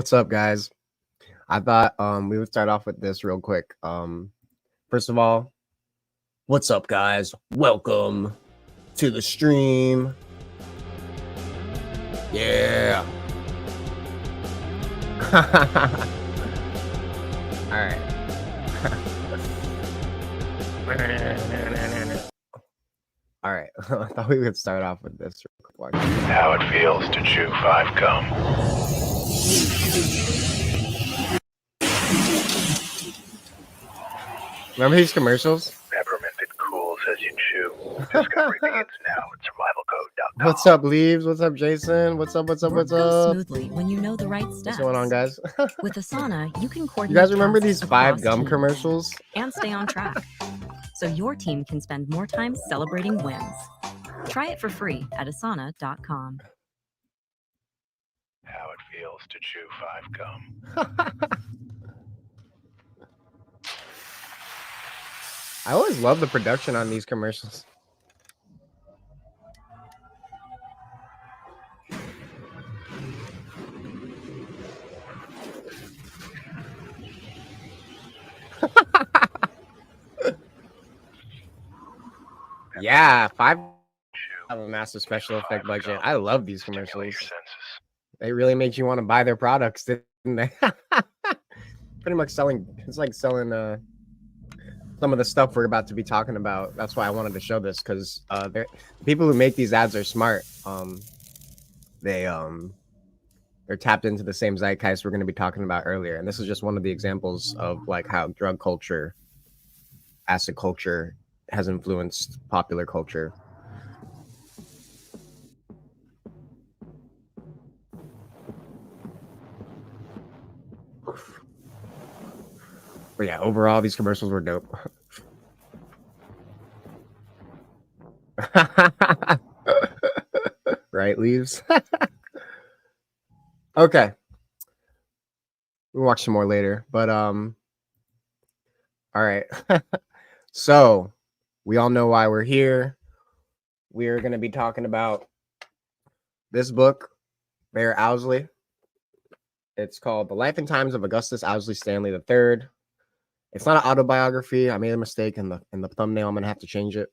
What's up, guys? I thought we would start off with this real quick. First of all, what's up, guys? Welcome to the stream. Yeah. All right. All right. I thought we would start off with this real quick. How it feels to chew 5 gum. Remember these commercials? Pepperminted cools as you chew. Discovery begins now at survivalcode.com. What's up, Leaves? What's up, Jason? What's up? What's up? What's up? Smoothly when you know the right steps. What's going on, guys? With Asana, you can coordinate. You guys remember tasks these 5 across gum teams commercials? and stay on track, so your team can spend more time celebrating wins. Try it for free at asana.com. How it feels to chew 5 gum. I always love the production on these commercials. Yeah, 5 have a massive special effect budget. I love these Stimulate commercials. your senses. They really make you want to buy their products, didn't they? Pretty much selling. It's like selling some of the stuff we're about to be talking about. That's why I wanted to show this, because the people who make these ads are smart. They're tapped into the same zeitgeist we're going to be talking about earlier, and this is just one of the examples of like how drug culture, acid culture has influenced popular culture. But yeah, overall, these commercials were dope. Right, Leaves? Okay. We'll watch some more later. But all right. So we all know why we're here. We're gonna be talking about this book, Mayor Owsley. It's called The Life and Times of Augustus Owsley Stanley III. It's not an autobiography. I made a mistake in the thumbnail. I'm gonna have to change it.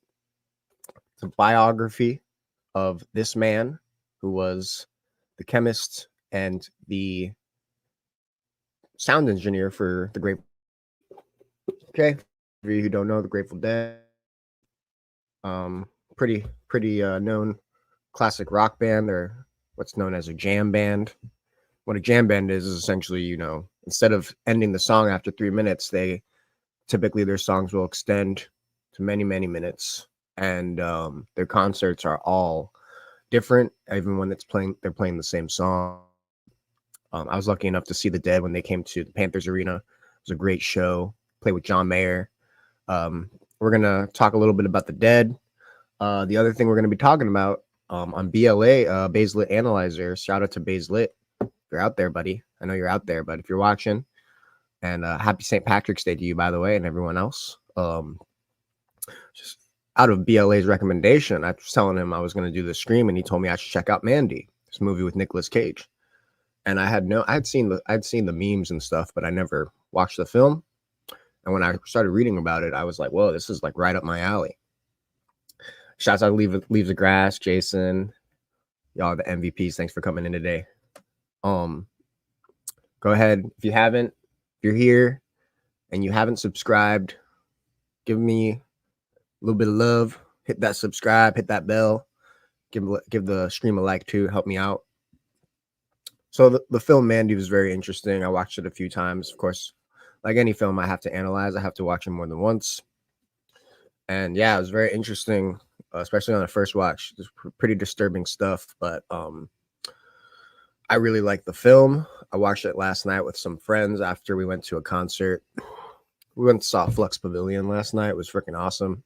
It's a biography of this man who was the chemist and the sound engineer for the Grateful. Okay, for you who don't know, the Grateful Dead, pretty known classic rock band, or what's known as a jam band. What a jam band is essentially, you know, instead of ending the song after 3 minutes, they typically their songs will extend to many minutes, and their concerts are all different. Even when they're playing the same song. I was lucky enough to see the Dead when they came to the Panthers Arena. It was a great show. Played with John Mayer. We're gonna talk a little bit about the Dead. The other thing we're gonna be talking about on BLA, Bays Lit Analyzer. Shout out to Bays Lit. You're out there, buddy. I know you're out there, but if you're watching, and happy St. Patrick's Day to you, by the way, and everyone else. Just out of BLA's recommendation, I was telling him I was going to do the stream, and he told me I should check out Mandy, this movie with Nicolas Cage. And I'd seen the memes and stuff, but I never watched the film. And when I started reading about it, I was like, whoa, this is like right up my alley. Shouts out to Leaves of Grass, Jason, y'all the MVPs. Thanks for coming in today. Go ahead. If you're here and you haven't subscribed, give me a little bit of love. Hit that subscribe, hit that bell. Give the stream a like too. Help me out. So the film Mandy was very interesting. I watched it a few times. Of course, like any film I have to analyze, I have to watch it more than once. And yeah, it was very interesting, especially on the first watch. It's pretty disturbing stuff, but I really liked the film. I watched it last night with some friends after we went to a concert. We went and saw Flux Pavilion last night. It was freaking awesome.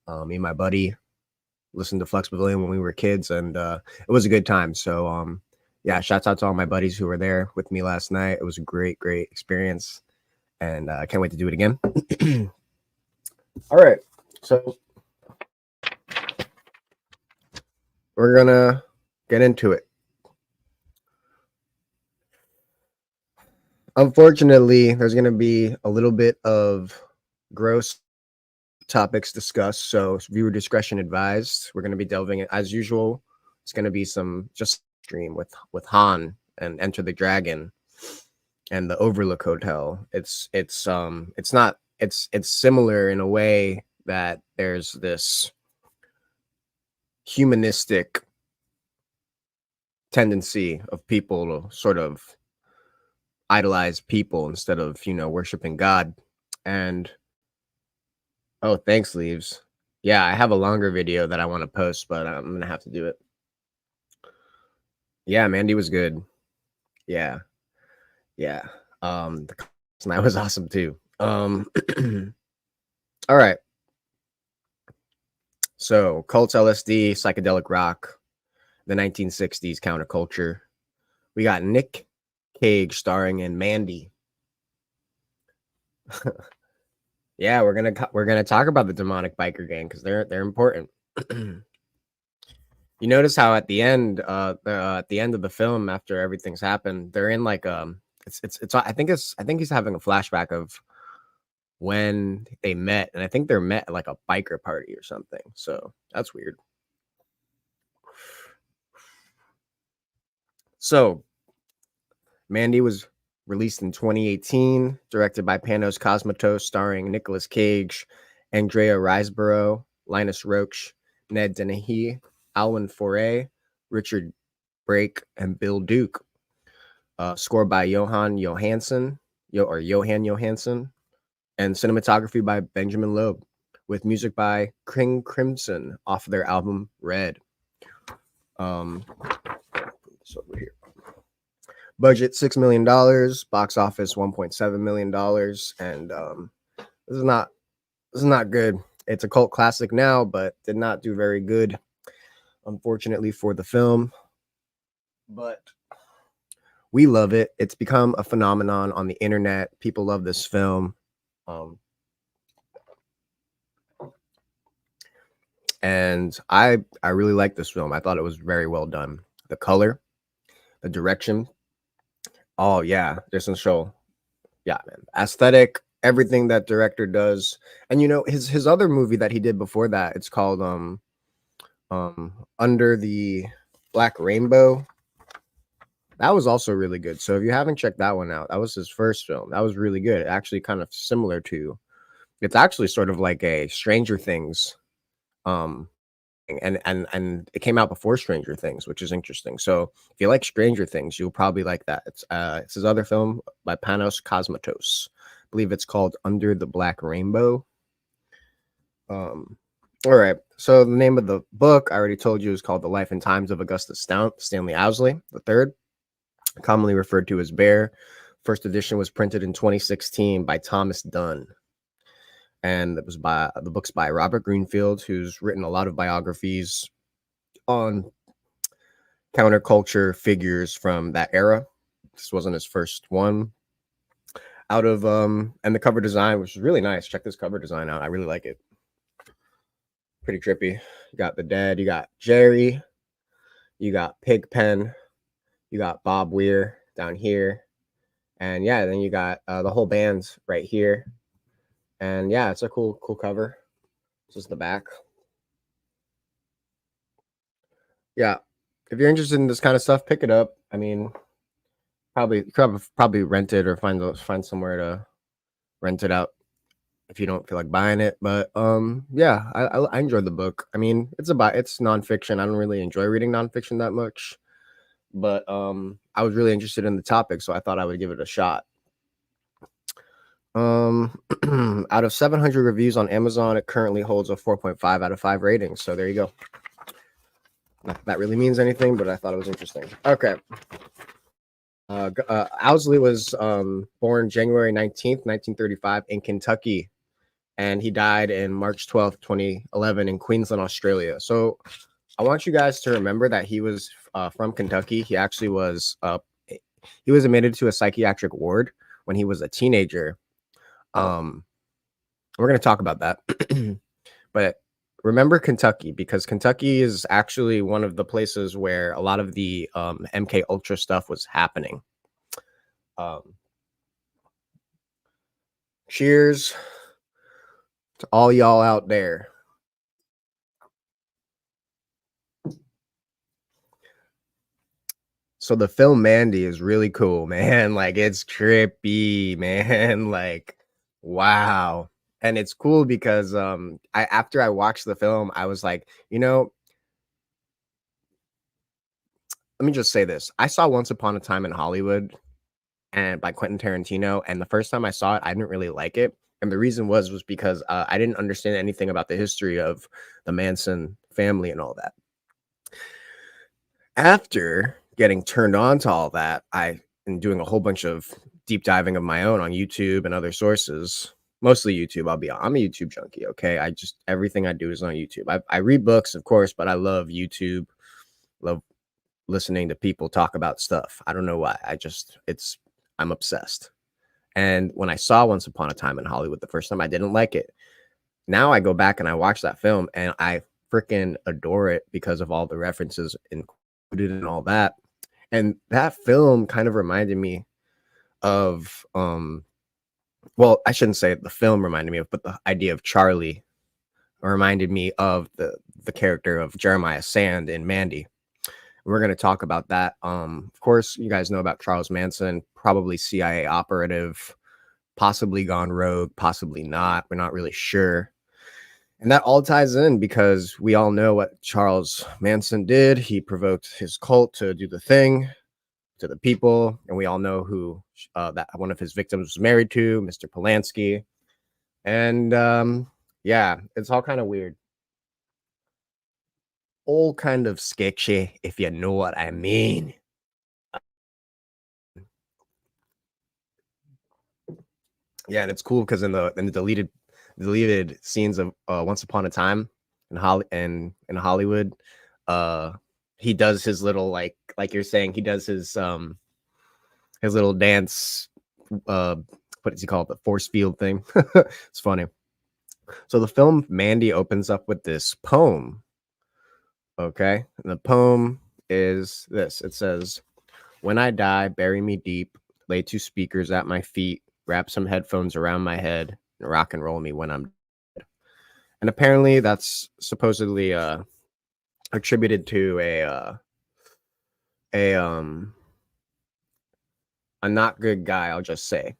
Me and my buddy listened to Flux Pavilion when we were kids, and it was a good time. So yeah, shouts out to all my buddies who were there with me last night. It was a great experience, and I can't wait to do it again. All right, so we're gonna get into it. Unfortunately, there's going to be a little bit of gross topics discussed, so viewer discretion advised. We're going to be delving in, as usual. It's going to be some just stream with Han and Enter the Dragon and the Overlook Hotel. It's not it's similar in a way that there's this humanistic tendency of people to sort of idolize people instead of, you know, worshiping God. And oh, thanks, Leaves. Yeah, I have a longer video that I want to post, but I'm gonna have to do it. Yeah, Mandy was good. Yeah. Yeah. The night was awesome too. All right. So cults, LSD, psychedelic rock, the 1960s counterculture. We got Nick Cage starring in Mandy. Yeah, we're gonna talk about the demonic biker gang because they're important. You notice how at the end of the film, after everything's happened, they're in like it's I think he's having a flashback of when they met, and I think they're met at like a biker party or something. So that's weird. So Mandy was released in 2018, directed by Panos Cosmatos, starring Nicolas Cage, Andrea Riseborough, Linus Roach, Ned Dennehy, Alwyn Foray, Richard Brake, and Bill Duke. Score by Johan Johansson, and cinematography by Benjamin Loeb, with music by King Crimson off their album Red. Put this over here. Budget $6 million, box office $1.7 million, and this is not good. It's a cult classic now, but did not do very good, unfortunately, for the film. But we love it. It's become a phenomenon on the internet. People love this film. And I really like this film. I thought it was very well done. The color, the direction. Oh yeah, Jason Show. Yeah, man. Aesthetic, everything that director does. And you know, his other movie that he did before that, it's called Under the Black Rainbow. That was also really good. So if you haven't checked that one out, that was his first film. That was really good. Actually kind of similar to, it's actually sort of like a Stranger Things and it came out before Stranger Things, which is interesting. So if you like Stranger Things, you'll probably like that. It's his other film by Panos Cosmatos. I believe it's called Under the Black Rainbow. All right. So the name of the book I already told you is called The Life and Times of Augustus Stanley Owsley III, commonly referred to as Bear. First edition was printed in 2016 by Thomas Dunn. And it was the book's by Robert Greenfield, who's written a lot of biographies on counterculture figures from that era. This wasn't his first one. And the cover design was really nice. Check this cover design out. I really like it. Pretty trippy. You got the Dead, you got Jerry, you got Pigpen, you got Bob Weir down here, and yeah, then you got the whole band right here. And yeah, it's a cool cover. This is the back. Yeah, if you're interested in this kind of stuff, pick it up. I mean, probably rent it or find somewhere to rent it out if you don't feel like buying it. But yeah, I enjoyed the book. I mean, it's nonfiction. I don't really enjoy reading nonfiction that much, but I was really interested in the topic, so I thought I would give it a shot. Out of 700 reviews on Amazon, it currently holds a 4.5 out of 5 rating. So there you go. Not that really means anything, but I thought it was interesting. Okay. Owsley was born January 19th, 1935 in Kentucky, and he died in March 12th, 2011 in Queensland, Australia. So I want you guys to remember that he was from Kentucky. He actually was admitted to a psychiatric ward when he was a teenager. We're going to talk about that. But remember Kentucky, because Kentucky is actually one of the places where a lot of the MK Ultra stuff was happening. Cheers to all y'all out there. So the film Mandy is really cool, man. Like, it's trippy, man. Like, wow. And it's cool because after I watched the film, I was like, let me just say this. I saw Once Upon a Time in Hollywood and by Quentin Tarantino, and the first time I saw it, I didn't really like it. And the reason was because I didn't understand anything about the history of the Manson family and all that. After getting turned on to all that, I am doing a whole bunch of deep diving of my own on YouTube and other sources. Mostly YouTube, I'm a YouTube junkie, okay? Everything I do is on YouTube. I read books, of course, but I love YouTube. Love listening to people talk about stuff. I don't know why. I'm obsessed. And when I saw Once Upon a Time in Hollywood the first time, I didn't like it. Now I go back and I watch that film and I freaking adore it because of all the references included and all that. And that film kind of reminded me of well, I shouldn't say the film reminded me of, but the idea of Charlie reminded me of the character of Jeremiah Sand in Mandy. We're going to talk about that. Of course, you guys know about Charles Manson, probably CIA operative, possibly gone rogue, possibly not. We're not really sure. And that all ties in because we all know what Charles Manson did. He provoked his cult to do the thing to the people. And we all know who that one of his victims was married to, Mr. Polanski. And yeah, it's all kind of weird. All kind of sketchy, if you know what I mean. Yeah, and it's cool because in the deleted scenes of Once Upon a Time in Hollywood, he does his little like you're saying, he does his little dance. What does he call it? The force field thing. It's funny. So the film Mandy opens up with this poem. Okay, and the poem is this. It says, "When I die, bury me deep, lay 2 speakers at my feet, wrap some headphones around my head, and rock and roll me when I'm dead." And apparently that's supposedly attributed to a not good guy, I'll just say.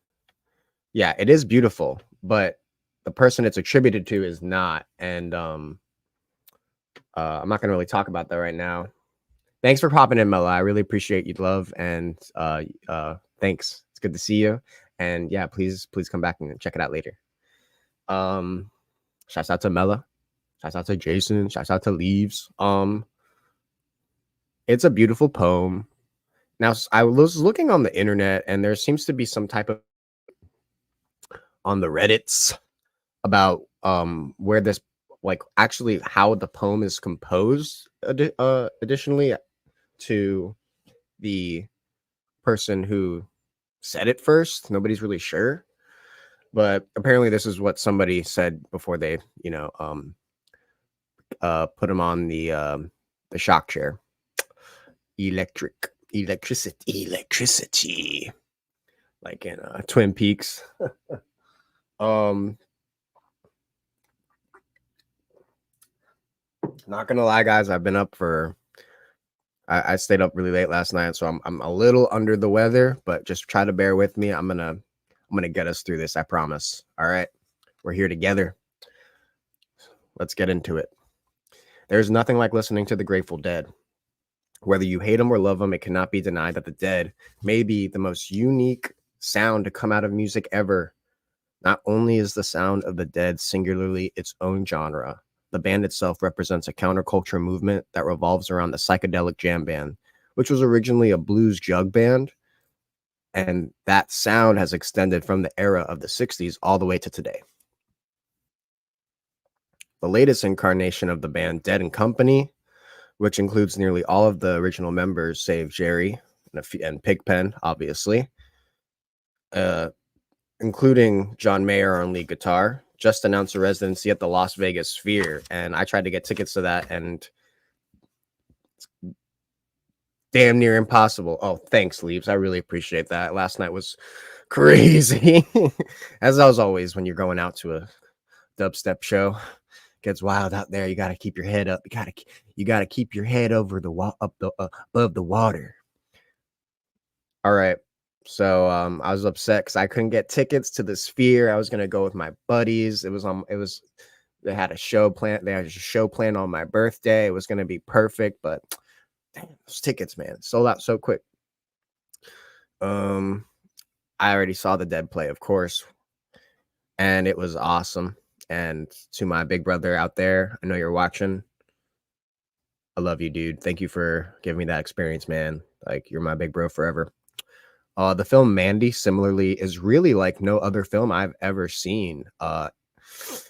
Yeah, it is beautiful, but the person it's attributed to is not. And I'm not gonna really talk about that right now. Thanks for popping in, Mela. I really appreciate your love, and thanks. It's good to see you. And yeah, please come back and check it out later. Shouts out to Mela. Shouts out to Jason. Shouts out to Leaves. It's a beautiful poem. Now, I was looking on the internet, and there seems to be some type of on the Reddits about where this, like, actually how the poem is composed. Additionally to the person who said it first, nobody's really sure, but apparently this is what somebody said before they put him on the shock chair. Electricity, like in Twin Peaks. Not gonna lie, guys, I've been up for I stayed up really late last night, so I'm a little under the weather, but just try to bear with me. I'm gonna get us through this, I promise. All right, we're here together. Let's get into it. There's nothing like listening to the Grateful Dead. Whether you hate them or love them, it cannot be denied that the Dead may be the most unique sound to come out of music ever. Not only is the sound of the Dead singularly its own genre, the band itself represents a counterculture movement that revolves around the psychedelic jam band, which was originally a blues jug band, and that sound has extended from the era of the 60s all the way to today. The latest incarnation of the band, Dead and Company, which includes nearly all of the original members, save Jerry and Pigpen, obviously, including John Mayer on lead guitar, just announced a residency at the Las Vegas Sphere, and I tried to get tickets to that, and it's damn near impossible. Oh, thanks, Leaves. I really appreciate that. Last night was Crazy. As I was always when you're going out to a dubstep show, gets wild out there. You got to keep your head up. You got to keep your head over the above the water. All right. So I was upset because I couldn't get tickets to the Sphere. I was gonna go with my buddies. They had a show planned. They had a show planned on my birthday. It was gonna be perfect, but damn, those tickets, man, sold out so quick. I already saw the Dead play, of course, and it was awesome. And to my big brother out there, I know you're watching. I love you, dude. Thank you for giving me that experience, man. Like, you're my big bro forever. The film Mandy, similarly, is really like no other film I've ever seen.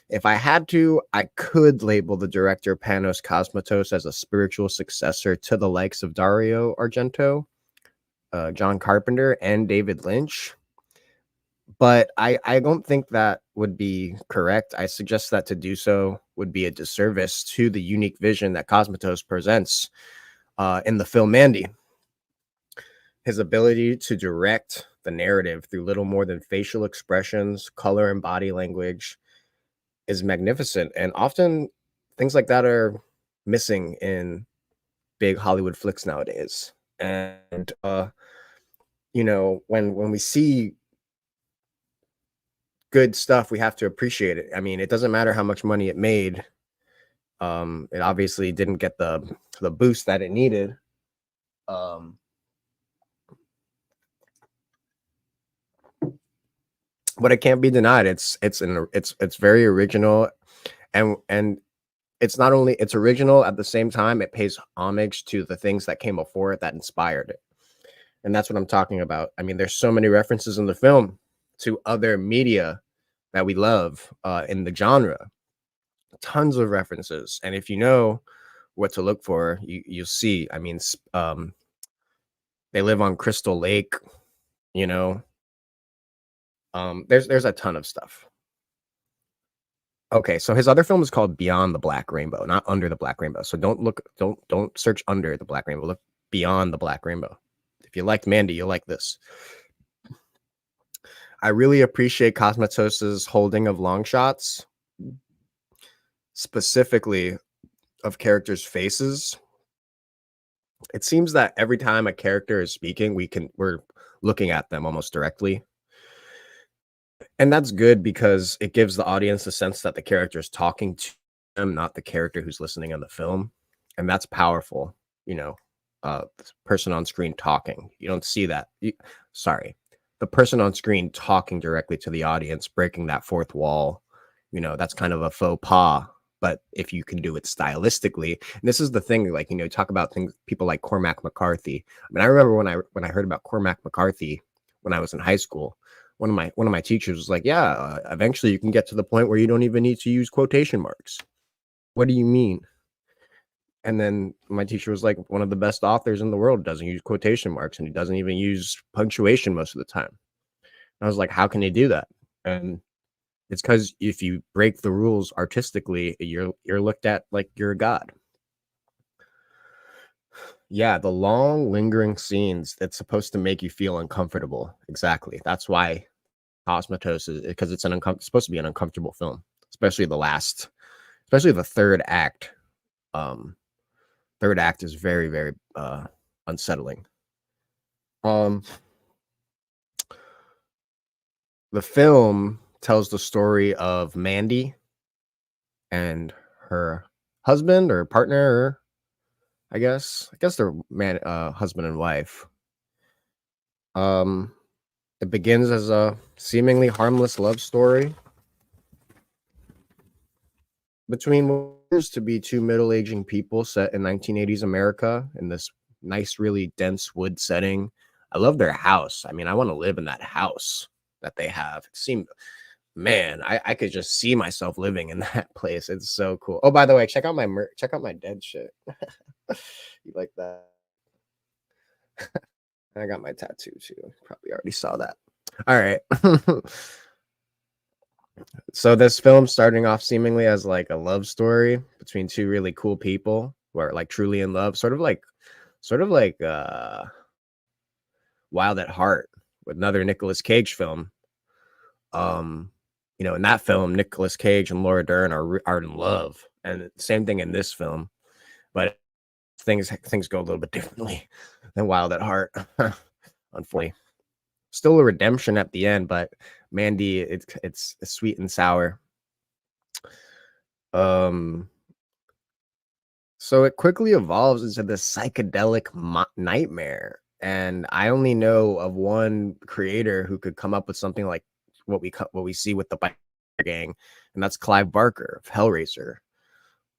If I had to, I could label the director Panos Cosmatos as a spiritual successor to the likes of Dario Argento, John Carpenter, and David Lynch. But I don't think that would be correct. I suggest that to do so would be a disservice to the unique vision that Cosmatos presents in the film Mandy. His ability to direct the narrative through little more than facial expressions, color, and body language is magnificent. And often things like that are missing in big Hollywood flicks nowadays. And, when we see good stuff, we have to appreciate it. I mean, it doesn't matter how much money it made. It obviously didn't get the boost that it needed. But it can't be denied. It's very original, and it's not only it's original at the same time it pays homage to the things that came before it that inspired it, and that's what I'm talking about. I mean, there's so many references in the film to other media that we love in the genre, tons of references, and if you know what to look for, you'll see. I mean, they live on Crystal Lake, you know. There's a ton of stuff. Okay, so his other film is called Beyond the Black Rainbow, not Under the Black Rainbow. So don't search Under the Black Rainbow. Look Beyond the Black Rainbow. If you liked Mandy, you'll like this. I really appreciate Cosmatos's holding of long shots, specifically of characters' faces. It seems that every time a character is speaking, we're looking at them almost directly. And that's good because it gives the audience a sense that the character is talking to them, not the character who's listening on the film. And that's powerful, the person on screen talking. You don't see that. The person on screen talking directly to the audience, breaking that fourth wall, that's kind of a faux pas. But if you can do it stylistically, and this is the thing, talk about people like Cormac McCarthy. I mean, I remember when I heard about Cormac McCarthy when I was in high school. One of my teachers was like, yeah, eventually you can get to the point where you don't even need to use quotation marks. What do you mean? And then my teacher was like, one of the best authors in the world doesn't use quotation marks, and he doesn't even use punctuation most of the time. And I was like, how can he do that? And it's because if you break the rules artistically, you're looked at like you're a god. Yeah, the long lingering scenes that's supposed to make you feel uncomfortable. Exactly. That's why Cosmatos is, because it's supposed to be an uncomfortable film, especially the third act. Third act is very, very unsettling. The film tells the story of Mandy and her husband or partner, I guess they're husband and wife. It begins as a seemingly harmless love story between what appears to be two middle-aging people set in 1980s America in this nice, really dense wood setting. I love their house. I mean, I want to live in that house that they have. Man, I could just see myself living in that place. It's so cool. Oh, by the way, check out my Dead shit. You like that? I got my tattoo too. Probably already saw that. All right. So this film starting off seemingly as like a love story between two really cool people who are like truly in love, sort of like Wild at Heart, with another Nicolas Cage film. You know, in that film, Nicolas Cage and Laura Dern are in love, and same thing in this film, but things go a little bit differently than Wild at Heart. Unfortunately, still a redemption at the end, but Mandy, it's sweet and sour. So it quickly evolves into this psychedelic nightmare, and I only know of one creator who could come up with something like what we see with the Biker Gang, and that's Clive Barker of Hellraiser,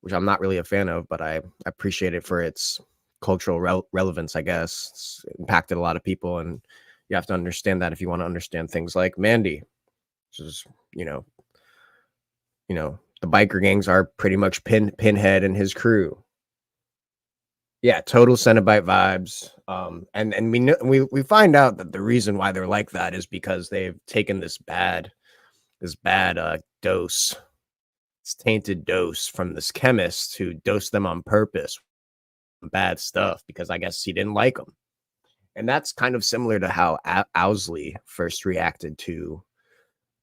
which I'm not really a fan of, but I appreciate it for its cultural relevance. I guess it's impacted a lot of people, and you have to understand that if you want to understand things like Mandy, which is you know the biker gangs are pretty much Pinhead and his crew. Yeah, total Cenobite vibes. And we know we find out that the reason why they're like that is because they've taken this bad dose, this tainted dose from this chemist who dosed them on purpose, bad stuff, because I guess he didn't like them. And that's kind of similar to how Owsley first reacted to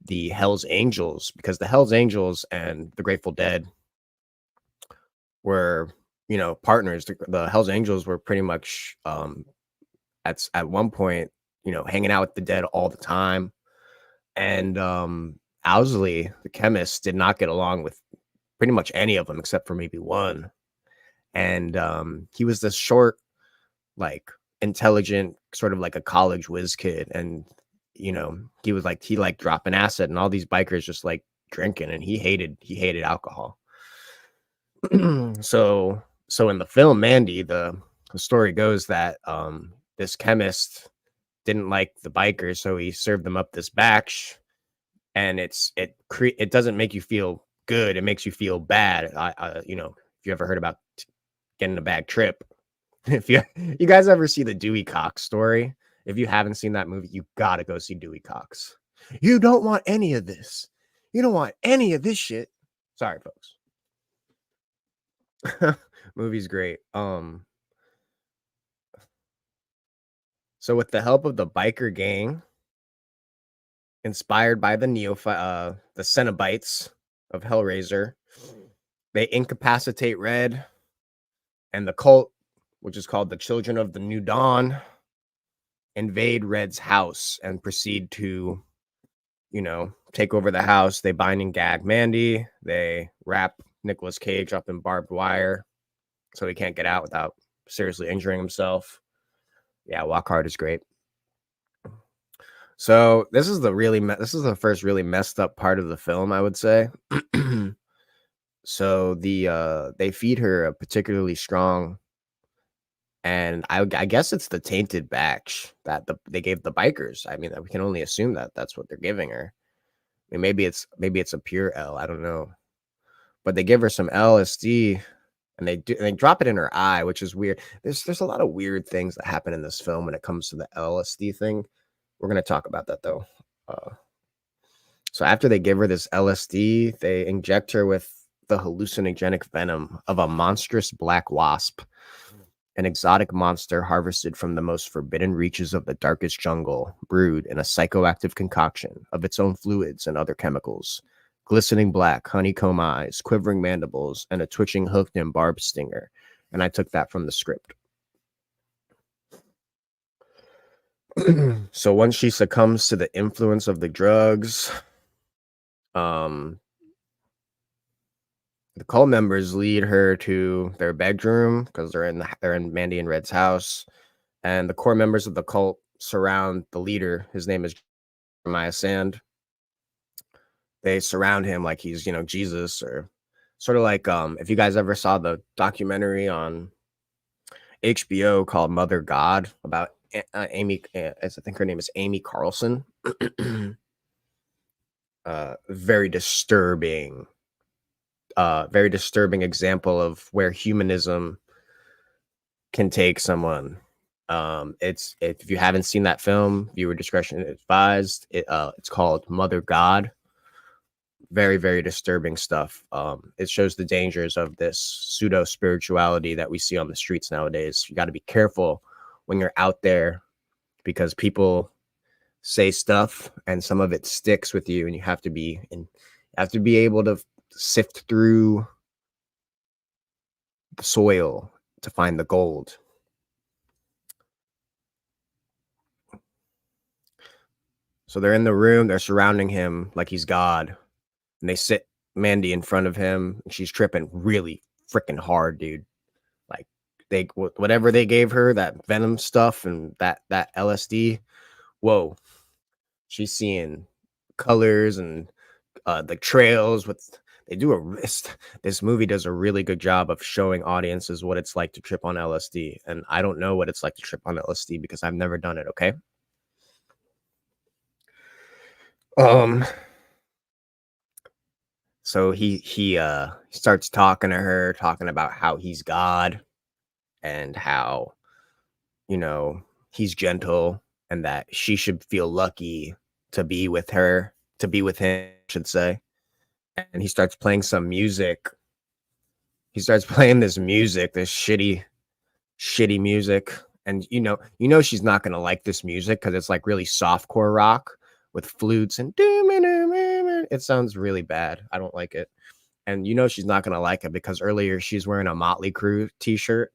the Hells Angels, because the Hells Angels and the Grateful Dead were partners. The Hells Angels were pretty much at one point hanging out with the dead all the time, and Owsley, the chemist, did not get along with pretty much any of them except for maybe one. And he was this short, like intelligent, sort of like a college whiz kid, and he liked dropping acid, and all these bikers just like drinking, and he hated alcohol. So in the film Mandy, the story goes that this chemist didn't like the bikers, so he served them up this batch, and it doesn't make you feel good, it makes you feel bad. If you ever heard about getting a bad trip, if you guys ever see the Dewey Cox story, if you haven't seen that movie, you gotta go see Dewey Cox. You don't want any of this. You don't want any of this shit. Sorry, folks. Movie's great. So with the help of the biker gang, inspired by the the Cenobites of Hellraiser, they incapacitate Red, and the cult, which is called the Children of the New Dawn, invade Red's house and proceed to, take over the house. They bind and gag Mandy. They wrap Nicolas Cage up in barbed wire so he can't get out without seriously injuring himself. Yeah, Walk Hard is great. So this is the first really messed up part of the film, I would say. So they feed her a particularly strong, and I guess it's the tainted batch that they gave the bikers. I mean, we can only assume that that's what they're giving her. I mean, maybe it's a pure L. I don't know, but they give her some LSD, and they drop it in her eye, which is weird. There's a lot of weird things that happen in this film when it comes to the LSD thing. We're gonna talk about that though. So after they give her this LSD, they inject her with the hallucinogenic venom of a monstrous black wasp, an exotic monster harvested from the most forbidden reaches of the darkest jungle, brewed in a psychoactive concoction of its own fluids and other chemicals, glistening black, honeycomb eyes, quivering mandibles, and a twitching hooked and barbed stinger. And I took that from the script. So once she succumbs to the influence of the drugs, the cult members lead her to their bedroom because they're in Mandy and Red's house, and the core members of the cult surround the leader. His name is Jeremiah Sand. They surround him like he's Jesus, or sort of like if you guys ever saw the documentary on HBO called Mother God about Amy, I think her name is Amy Carlson. Very disturbing example of where humanism can take someone. It's if you haven't seen that film, viewer discretion advised. It's called Mother God. Very, very disturbing stuff. It shows the dangers of this pseudo spirituality that we see on the streets nowadays. You got to be careful when you're out there, because people say stuff, and some of it sticks with you, and you have to be able to sift through the soil to find the gold. So they're in the room, they're surrounding him like he's God, and they sit Mandy in front of him, and she's tripping really freaking hard, dude. Like whatever they gave her, that venom stuff and that LSD, whoa, she's seeing colors and the trails with this movie does a really good job of showing audiences what it's like to trip on LSD, and I don't know what it's like to trip on LSD because I've never done it. Okay. So he starts talking to her, talking about how he's God and how, you know, he's gentle and that she should feel lucky to be with her, to be with him, I should say. And he starts playing some music. He starts playing this music, this shitty music. And you know she's not gonna like this music because it's like really softcore rock with flutes and it sounds really bad. I don't like it. And you know she's not gonna like it because earlier she's wearing a Motley Crue t-shirt.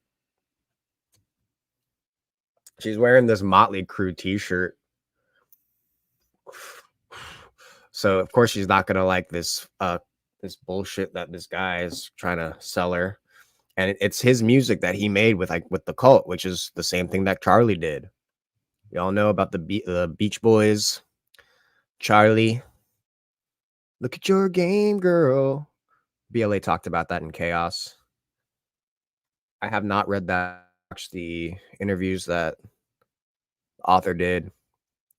She's wearing this Motley Crue t-shirt. So of course she's not gonna like this this bullshit that this guy is trying to sell her. And it's his music that he made with the Cult, which is the same thing that Charlie did. Y'all know about the Beach Boys. Charlie, look at your game, girl. BLA talked about that in Chaos. I have not read that. Watched the interviews that the author did.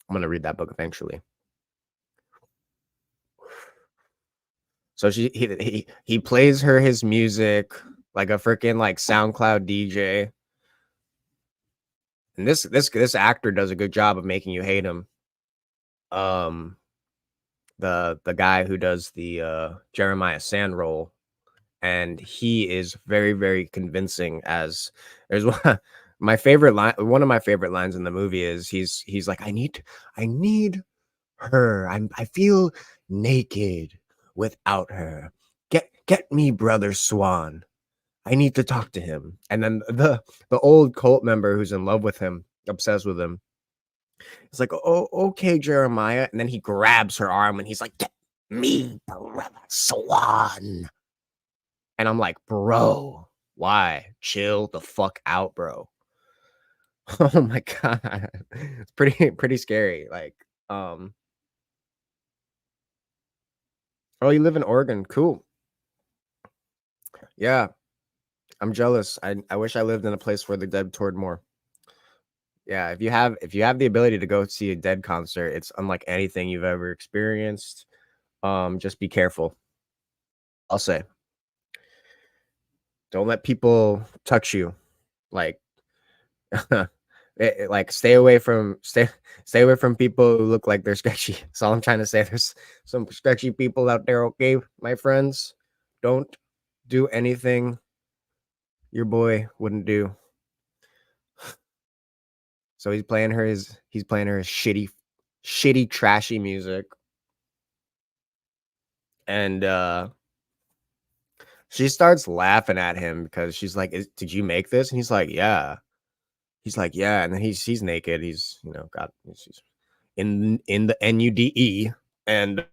I'm gonna read that book eventually. So he plays her his music like a freaking like SoundCloud DJ. And this actor does a good job of making you hate him. The guy who does the Jeremiah Sand role, and he is very, very convincing. As there's my favorite line, one of my favorite lines in the movie is he's like, I need her. I feel naked without her. Get me Brother Swan. I need to talk to him. And then the old cult member who's in love with him, obsessed with him, it's like, oh, okay, Jeremiah. And then he grabs her arm and he's like, get me Brother Swan. And I'm like, bro, why? Chill the fuck out, bro. Oh my God. It's pretty scary. Like, oh, you live in Oregon. Cool. Yeah. I'm jealous. I wish I lived in a place where the Dead toured more. Yeah, if you have the ability to go see a Dead concert, it's unlike anything you've ever experienced. Just be careful. I'll say. Don't let people touch you. Like like stay away from people who look like they're sketchy. That's all I'm trying to say. There's some sketchy people out there, okay, my friends? Don't do anything your boy wouldn't do. So he's playing her his shitty, trashy music. And she starts laughing at him because she's like, did you make this? And he's like, yeah. He's like, yeah. And then he's naked. He's, he's in the NUDE, and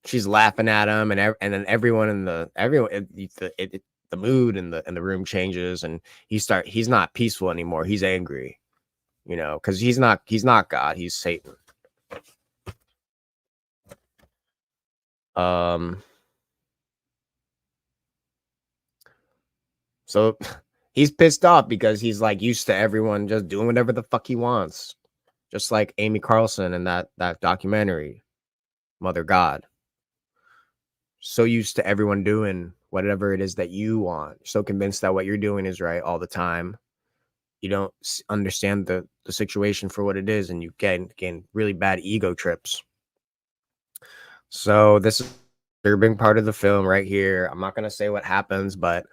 she's laughing at him, and then everyone the mood and the room changes, and he's not peaceful anymore. He's angry, because he's not God. He's Satan. So he's pissed off because he's like used to everyone just doing whatever the fuck he wants, just like Amy Carlson in that documentary, Mother God. So used to everyone doing whatever it is that you want. So convinced that what you're doing is right all the time. You don't understand the situation for what it is, and you gain really bad ego trips. So this is a disturbing part of the film right here. I'm not going to say what happens, but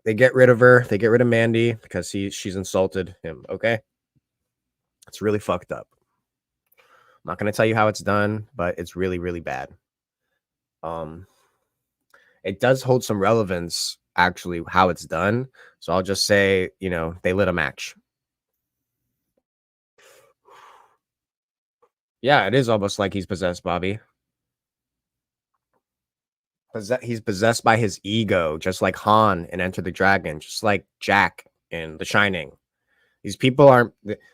they get rid of her. They get rid of Mandy because she's insulted him. Okay. It's really fucked up. I'm not going to tell you how it's done, but it's really, really bad. It does hold some relevance, actually, how it's done. So I'll just say, they lit a match. Yeah, it is almost like he's possessed, Bobby. He's possessed by his ego, just like Han in Enter the Dragon, just like Jack in The Shining. These people aren't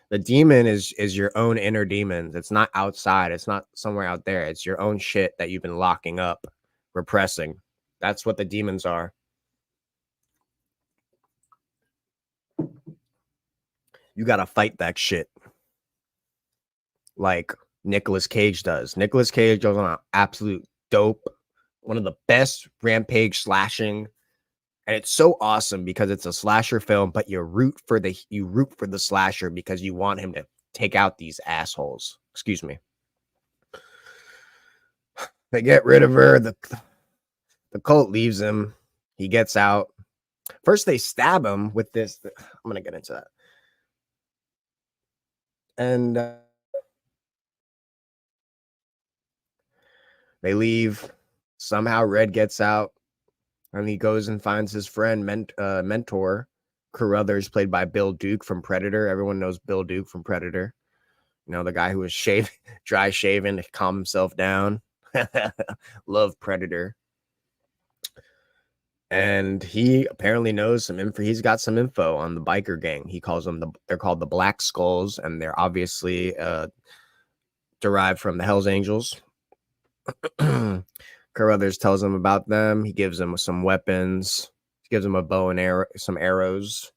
the demon is your own inner demons. It's not outside. It's not somewhere out there. It's your own shit that you've been locking up, repressing. That's what the demons are. You got to fight that shit. Like Nicolas Cage does. Nicolas Cage goes on an absolute dope, one of the best rampage slashing. And it's so awesome because it's a slasher film, but you root for the slasher because you want him to take out these assholes. Excuse me. They get rid of her. The cult leaves him. He gets out. First, they stab him with this. I'm going to get into that. And they leave. Somehow Red gets out. And he goes and finds his friend, mentor, Carruthers, played by Bill Duke from Predator. Everyone knows Bill Duke from Predator. The guy who was dry shaven to calm himself down. Love Predator. And he apparently knows some info. He's got some info on the biker gang. He calls them they're called the Black Skulls, and they're obviously derived from the Hells Angels. Carruthers tells him about them. He gives him some weapons. He gives him a bow and arrow, some arrows.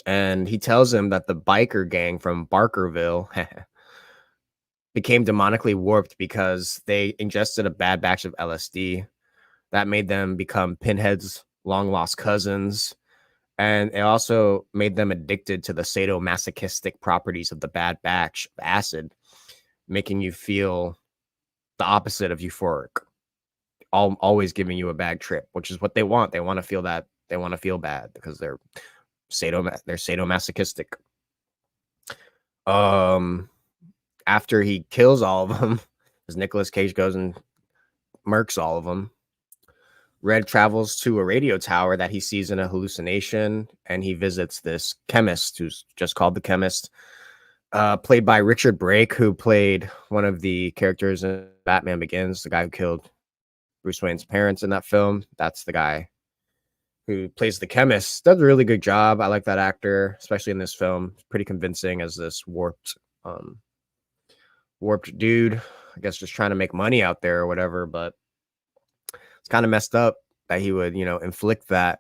And he tells him that the biker gang from Barkerville became demonically warped because they ingested a bad batch of LSD. That made them become Pinhead's long-lost cousins. And it also made them addicted to the sadomasochistic properties of the bad batch of acid, making you feel the opposite of euphoric, always giving you a bad trip, which is what they want. They want to feel that. They want to feel bad because they're sadomasochistic. After he kills all of them, as Nicolas Cage goes and murks all of them, Red travels to a radio tower that he sees in a hallucination, and he visits this chemist who's just called the Chemist, played by Richard Brake, who played one of the characters in Batman Begins, the guy who killed Bruce Wayne's parents in that film. That's the guy who plays the Chemist. Does a really good job. I like that actor, especially in this film. Pretty convincing as this warped dude. I guess just trying to make money out there or whatever, but it's kind of messed up that he would, inflict that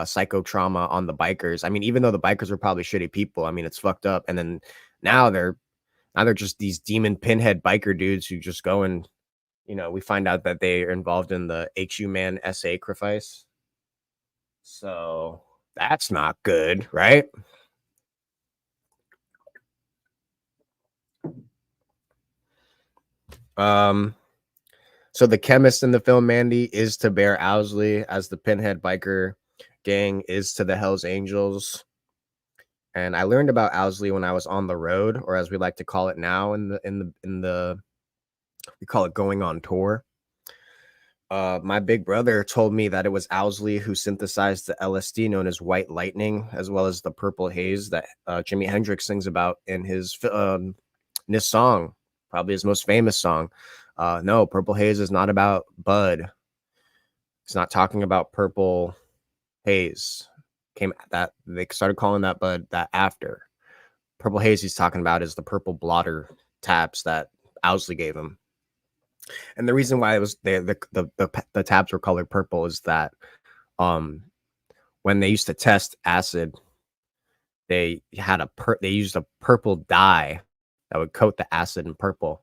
psycho trauma on the bikers. I mean, even though the bikers were probably shitty people, I mean, it's fucked up. And then now they're just these demon pinhead biker dudes who just go and, we find out that they are involved in the HU Man sacrifice. So that's not good, right? So the Chemist in the film, Mandy, is to Bear Owsley, as the Pinhead biker gang is to the Hells Angels. And I learned about Owsley when I was on the road, or as we like to call it now, in the we call it going on tour. My big brother told me that it was Owsley who synthesized the LSD known as White Lightning, as well as the Purple Haze that Jimi Hendrix sings about in his song, probably his most famous song. No, Purple Haze is not about bud. It's not talking about purple haze. They started calling that bud that after. Purple Haze he's talking about is the purple blotter tabs that Owsley gave him. And the reason why it was the tabs were colored purple is that when they used to test acid, they used a purple dye that would coat the acid in purple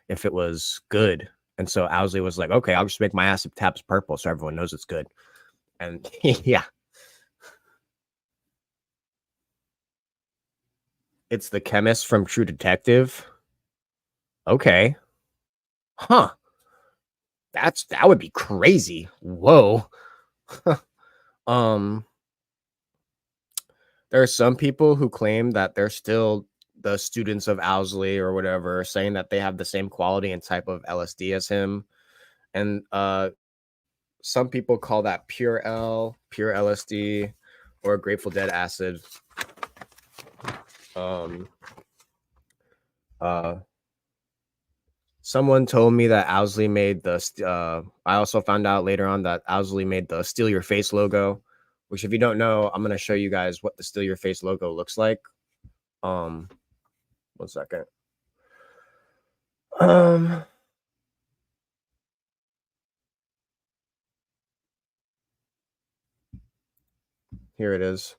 if it was good. And so Owsley was like, okay, I'll just make my acid tabs purple so everyone knows it's good. And yeah. It's the Chemist from True Detective. Okay. Huh. That would be crazy. Whoa. There are some people who claim that they're still the students of Owsley or whatever, saying that they have the same quality and type of LSD as him. And some people call that pure LSD, or Grateful Dead acid. Someone told me that Owsley made the. I also found out later on that Owsley made the Steal Your Face logo, which, if you don't know, I'm gonna show you guys what the Steal Your Face logo looks like. 1 second. Here it is.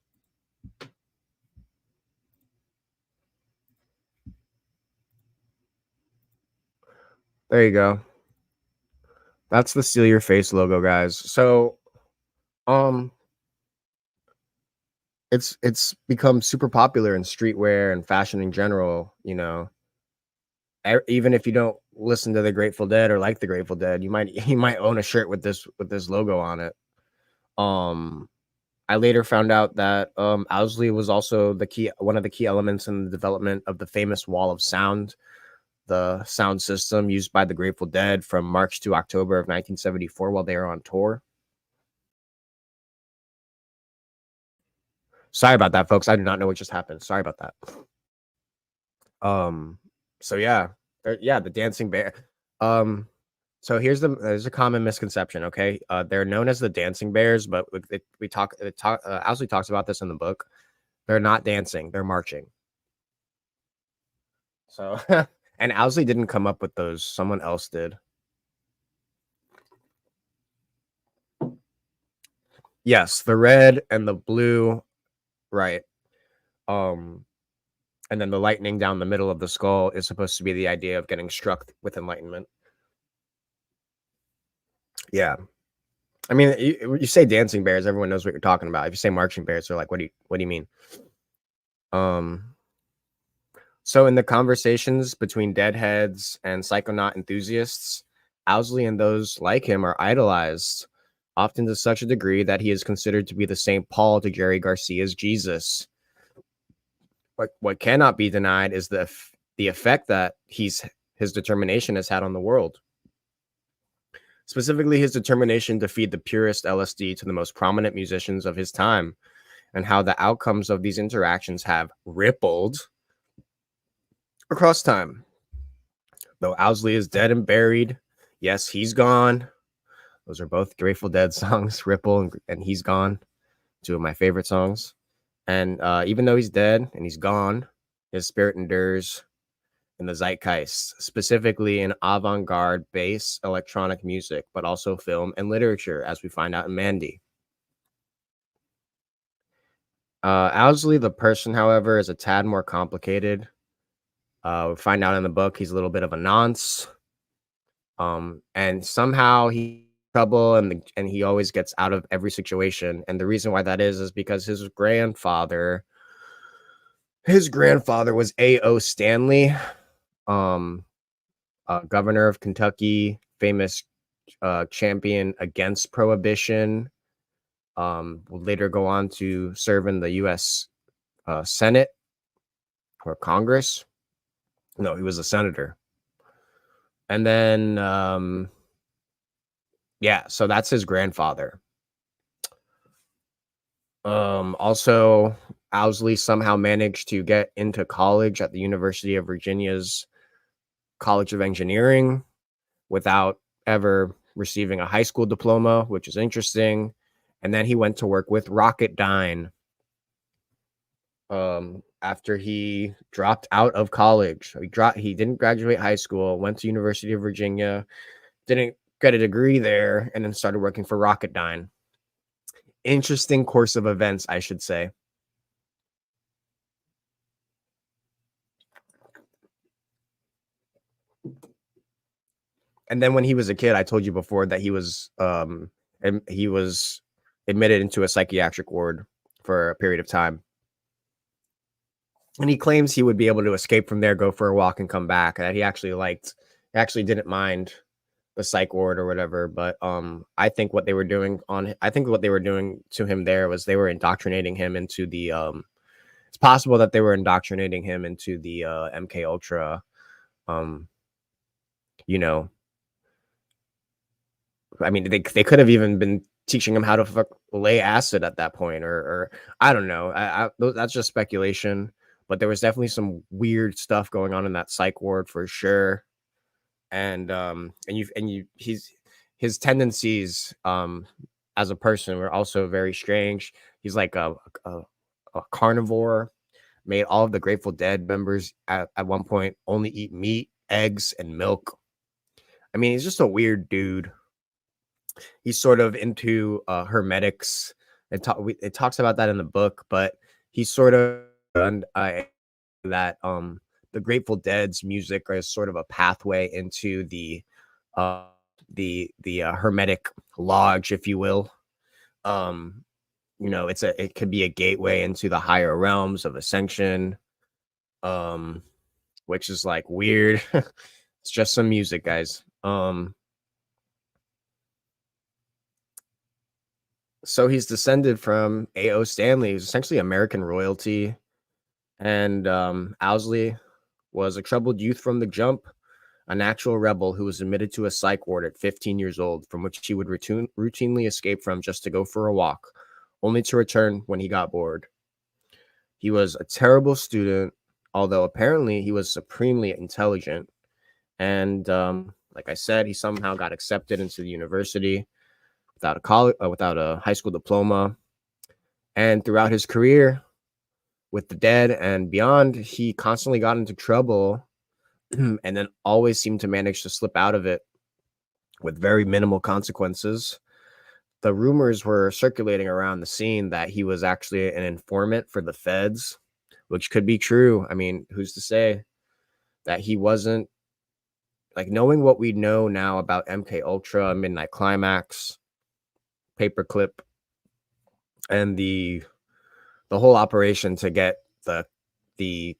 There you go. That's the Steal Your Face logo, guys. So, it's become super popular in streetwear and fashion in general. You know, even if you don't listen to the Grateful Dead or like the Grateful Dead, you might own a shirt with this logo on it. I later found out that Owsley was also one of the key elements in the development of the famous Wall of Sound, the sound system used by the Grateful Dead from March to October of 1974 while they were on tour. Sorry about that, folks. I do not know what just happened. Sorry about that. So yeah, the dancing bear. So there's a common misconception. Okay, they're known as the dancing bears, but Owsley talks about this in the book. They're not dancing; they're marching. So, and Owsley didn't come up with those; someone else did. Yes, the red and the blue, right? And then the lightning down the middle of the skull is supposed to be the idea of getting struck with enlightenment. Yeah. I mean, you say dancing bears, everyone knows what you're talking about. If you say marching bears, they're like, what do you mean? So in the conversations between deadheads and psychonaut enthusiasts, Owsley and those like him are idolized, often to such a degree that he is considered to be the St. Paul to Jerry Garcia's Jesus. What cannot be denied is the effect that his determination has had on the world. Specifically, his determination to feed the purest LSD to the most prominent musicians of his time, and how the outcomes of these interactions have rippled across time. Though Owsley is dead and buried, yes, he's gone. Those are both Grateful Dead songs, Ripple and He's Gone, two of my favorite songs. And even though he's dead and he's gone, his spirit endures in the zeitgeist, specifically in avant-garde bass electronic music, but also film and literature, as we find out in Mandy. Owsley, the person, however, is a tad more complicated. We find out in the book he's a little bit of a nonce, and somehow he's in trouble, and he always gets out of every situation. And the reason why that is because his grandfather was A.O. Stanley, governor of Kentucky, famous champion against prohibition. Will later go on to serve in the U.S. Senate or Congress. No, he was a senator. And then, so that's his grandfather. Also, Owsley somehow managed to get into college at the University of Virginia's College of Engineering without ever receiving a high school diploma, which is interesting. And then he went to work with Rocketdyne after he dropped out of college. He didn't graduate high school, went to University of Virginia, didn't get a degree there, and then started working for Rocketdyne. Interesting course of events, I should say. And then when he was a kid, I told you before that he was admitted into a psychiatric ward for a period of time. And he claims he would be able to escape from there, go for a walk, and come back. That he actually didn't mind the psych ward or whatever. But I think what they were doing to him there was they were indoctrinating him into the it's possible that they were indoctrinating him into the MK Ultra. You know, I mean, they could have even been teaching him how to lay acid at that point, or I don't know. That's just speculation. But there was definitely some weird stuff going on in that psych ward for sure. And his tendencies as a person were also very strange. He's like a carnivore. Made all of the Grateful Dead members at one point only eat meat, eggs, and milk. I mean, he's just a weird dude. He's sort of into hermetics. It talks about that in the book, but he's sort of that the Grateful Dead's music is sort of a pathway into the hermetic lodge, if you will. You know, it could be a gateway into the higher realms of ascension, which is like weird. It's just some music, guys. So he's descended from A.O. Stanley, who's essentially American royalty. And Owsley was a troubled youth from the jump, a natural rebel who was admitted to a psych ward at 15 years old, from which he would routinely escape from just to go for a walk, only to return when he got bored. He was a terrible student, although apparently he was supremely intelligent. And like I said, he somehow got accepted into the university without a high school diploma. And throughout his career with the Dead and beyond, he constantly got into trouble and then always seemed to manage to slip out of it with very minimal consequences. The rumors were circulating around the scene that he was actually an informant for the feds, which could be true. I mean, who's to say that he wasn't? Like, knowing what we know now about MK Ultra, Midnight Climax, Paperclip, and the whole operation to get the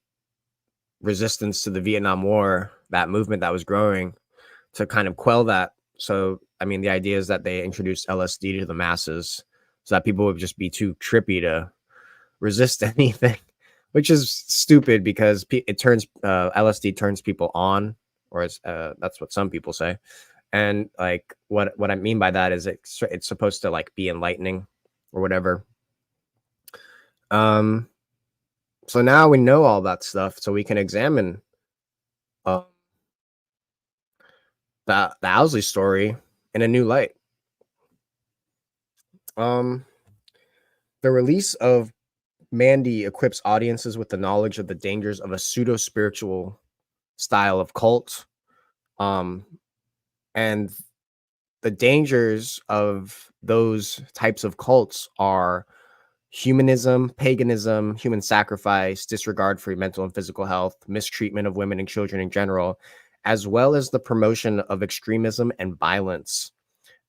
resistance to the Vietnam War, that movement that was growing, to kind of quell that. So, I mean, the idea is that they introduced LSD to the masses so that people would just be too trippy to resist anything, which is stupid because it turns LSD turns people on, or that's what some people say. And like what I mean by that is it's supposed to like be enlightening or whatever. So now we know all that stuff, so we can examine the Owsley story in a new light. The release of Mandy equips audiences with the knowledge of the dangers of a pseudo-spiritual style of cult. And the dangers of those types of cults are humanism, paganism, human sacrifice, disregard for mental and physical health, mistreatment of women and children in general, as well as the promotion of extremism and violence,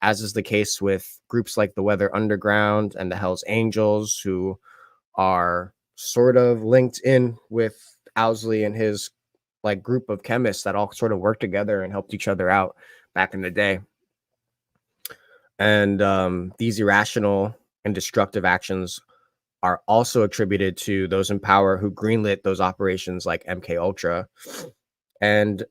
as is the case with groups like the Weather Underground and the Hells Angels, who are sort of linked in with Owsley and his like group of chemists that all sort of worked together and helped each other out back in the day. And these irrational and destructive actions are also attributed to those in power who greenlit those operations like MK Ultra. And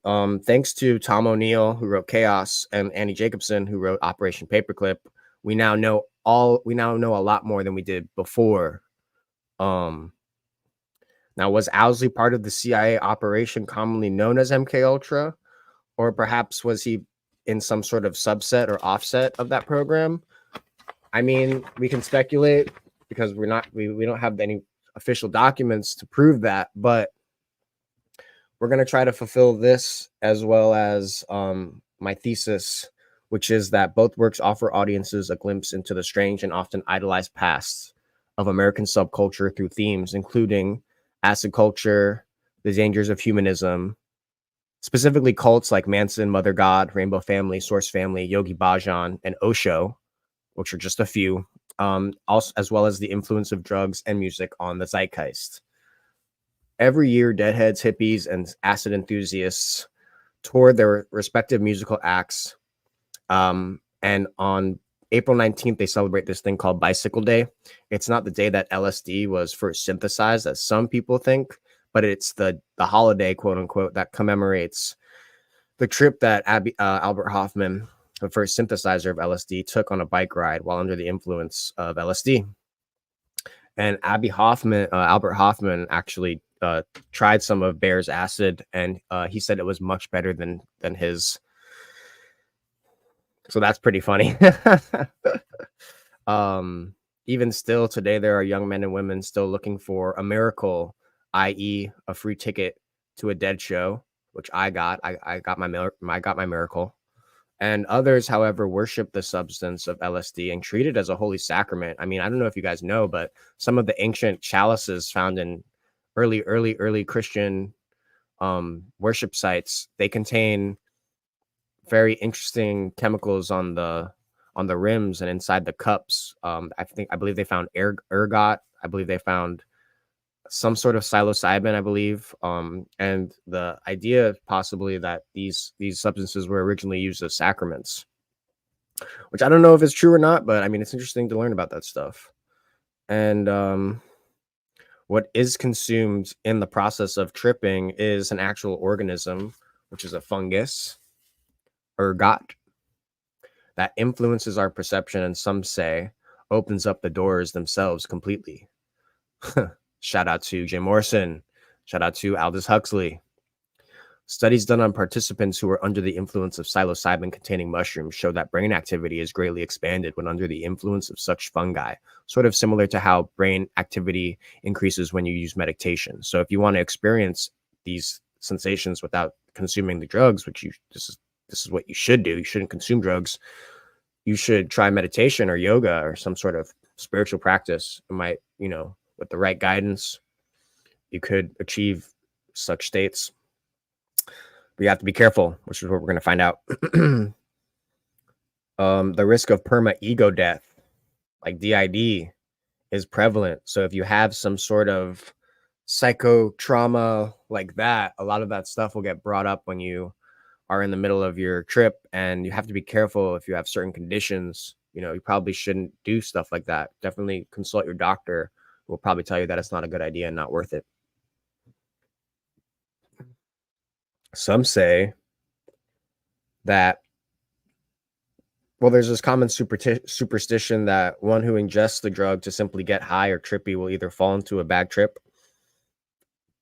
thanks to Tom O'Neill, who wrote Chaos, and Annie Jacobson, who wrote Operation Paperclip, we now know a lot more than we did before. Now, was Owsley part of the CIA operation commonly known as MK Ultra, or perhaps was he in some sort of subset or offset of that program? I mean, we can speculate because we don't have any official documents to prove that, but we're going to try to fulfill this as well as my thesis, which is that both works offer audiences a glimpse into the strange and often idolized past of American subculture through themes including acid culture, the dangers of humanism, specifically cults like Manson, Mother God, Rainbow Family, Source Family, Yogi Bhajan, and Osho, which are just a few, also, as well as the influence of drugs and music on the zeitgeist. Every year, Deadheads, hippies, and acid enthusiasts toured their respective musical acts, and April 19th, they celebrate this thing called Bicycle Day. It's not the day that LSD was first synthesized, as some people think, but it's the holiday, quote unquote, that commemorates the trip that Albert Hoffman, the first synthesizer of LSD, took on a bike ride while under the influence of LSD. And Albert Hoffman actually tried some of Bear's acid, and he said it was much better than his. So that's pretty funny. Even still today, there are young men and women still looking for a miracle, i.e., a free ticket to a Dead show, which I got. I got my miracle. And others, however, worship the substance of LSD and treat it as a holy sacrament. I mean, I don't know if you guys know, but some of the ancient chalices found in early Christian worship sites, they contain very interesting chemicals on the rims and inside the cups. I believe they found ergot. I believe they found some sort of psilocybin, I believe. And the idea possibly that these substances were originally used as sacraments, which I don't know if it's true or not, but I mean, it's interesting to learn about that stuff. And what is consumed in the process of tripping is an actual organism, which is a fungus, ergot, that influences our perception, and some say opens up the doors themselves completely. Shout out to Jim Morrison. Shout out to Aldous Huxley. Studies done on participants who were under the influence of psilocybin-containing mushrooms show that brain activity is greatly expanded when under the influence of such fungi, sort of similar to how brain activity increases when you use meditation. So if you want to experience these sensations without consuming the drugs, which this is what you should do. You shouldn't consume drugs. You should try meditation or yoga or some sort of spiritual practice. It might, with the right guidance, you could achieve such states. But you have to be careful, which is what we're going to find out. The risk of perma-ego death, like DID, is prevalent. So if you have some sort of psycho trauma like that, a lot of that stuff will get brought up when you are in the middle of your trip, and you have to be careful if you have certain conditions. You probably shouldn't do stuff like that. Definitely consult your doctor, who will probably tell you that it's not a good idea and not worth it. Some say that, well, there's this common superstition that one who ingests the drug to simply get high or trippy will either fall into a bad trip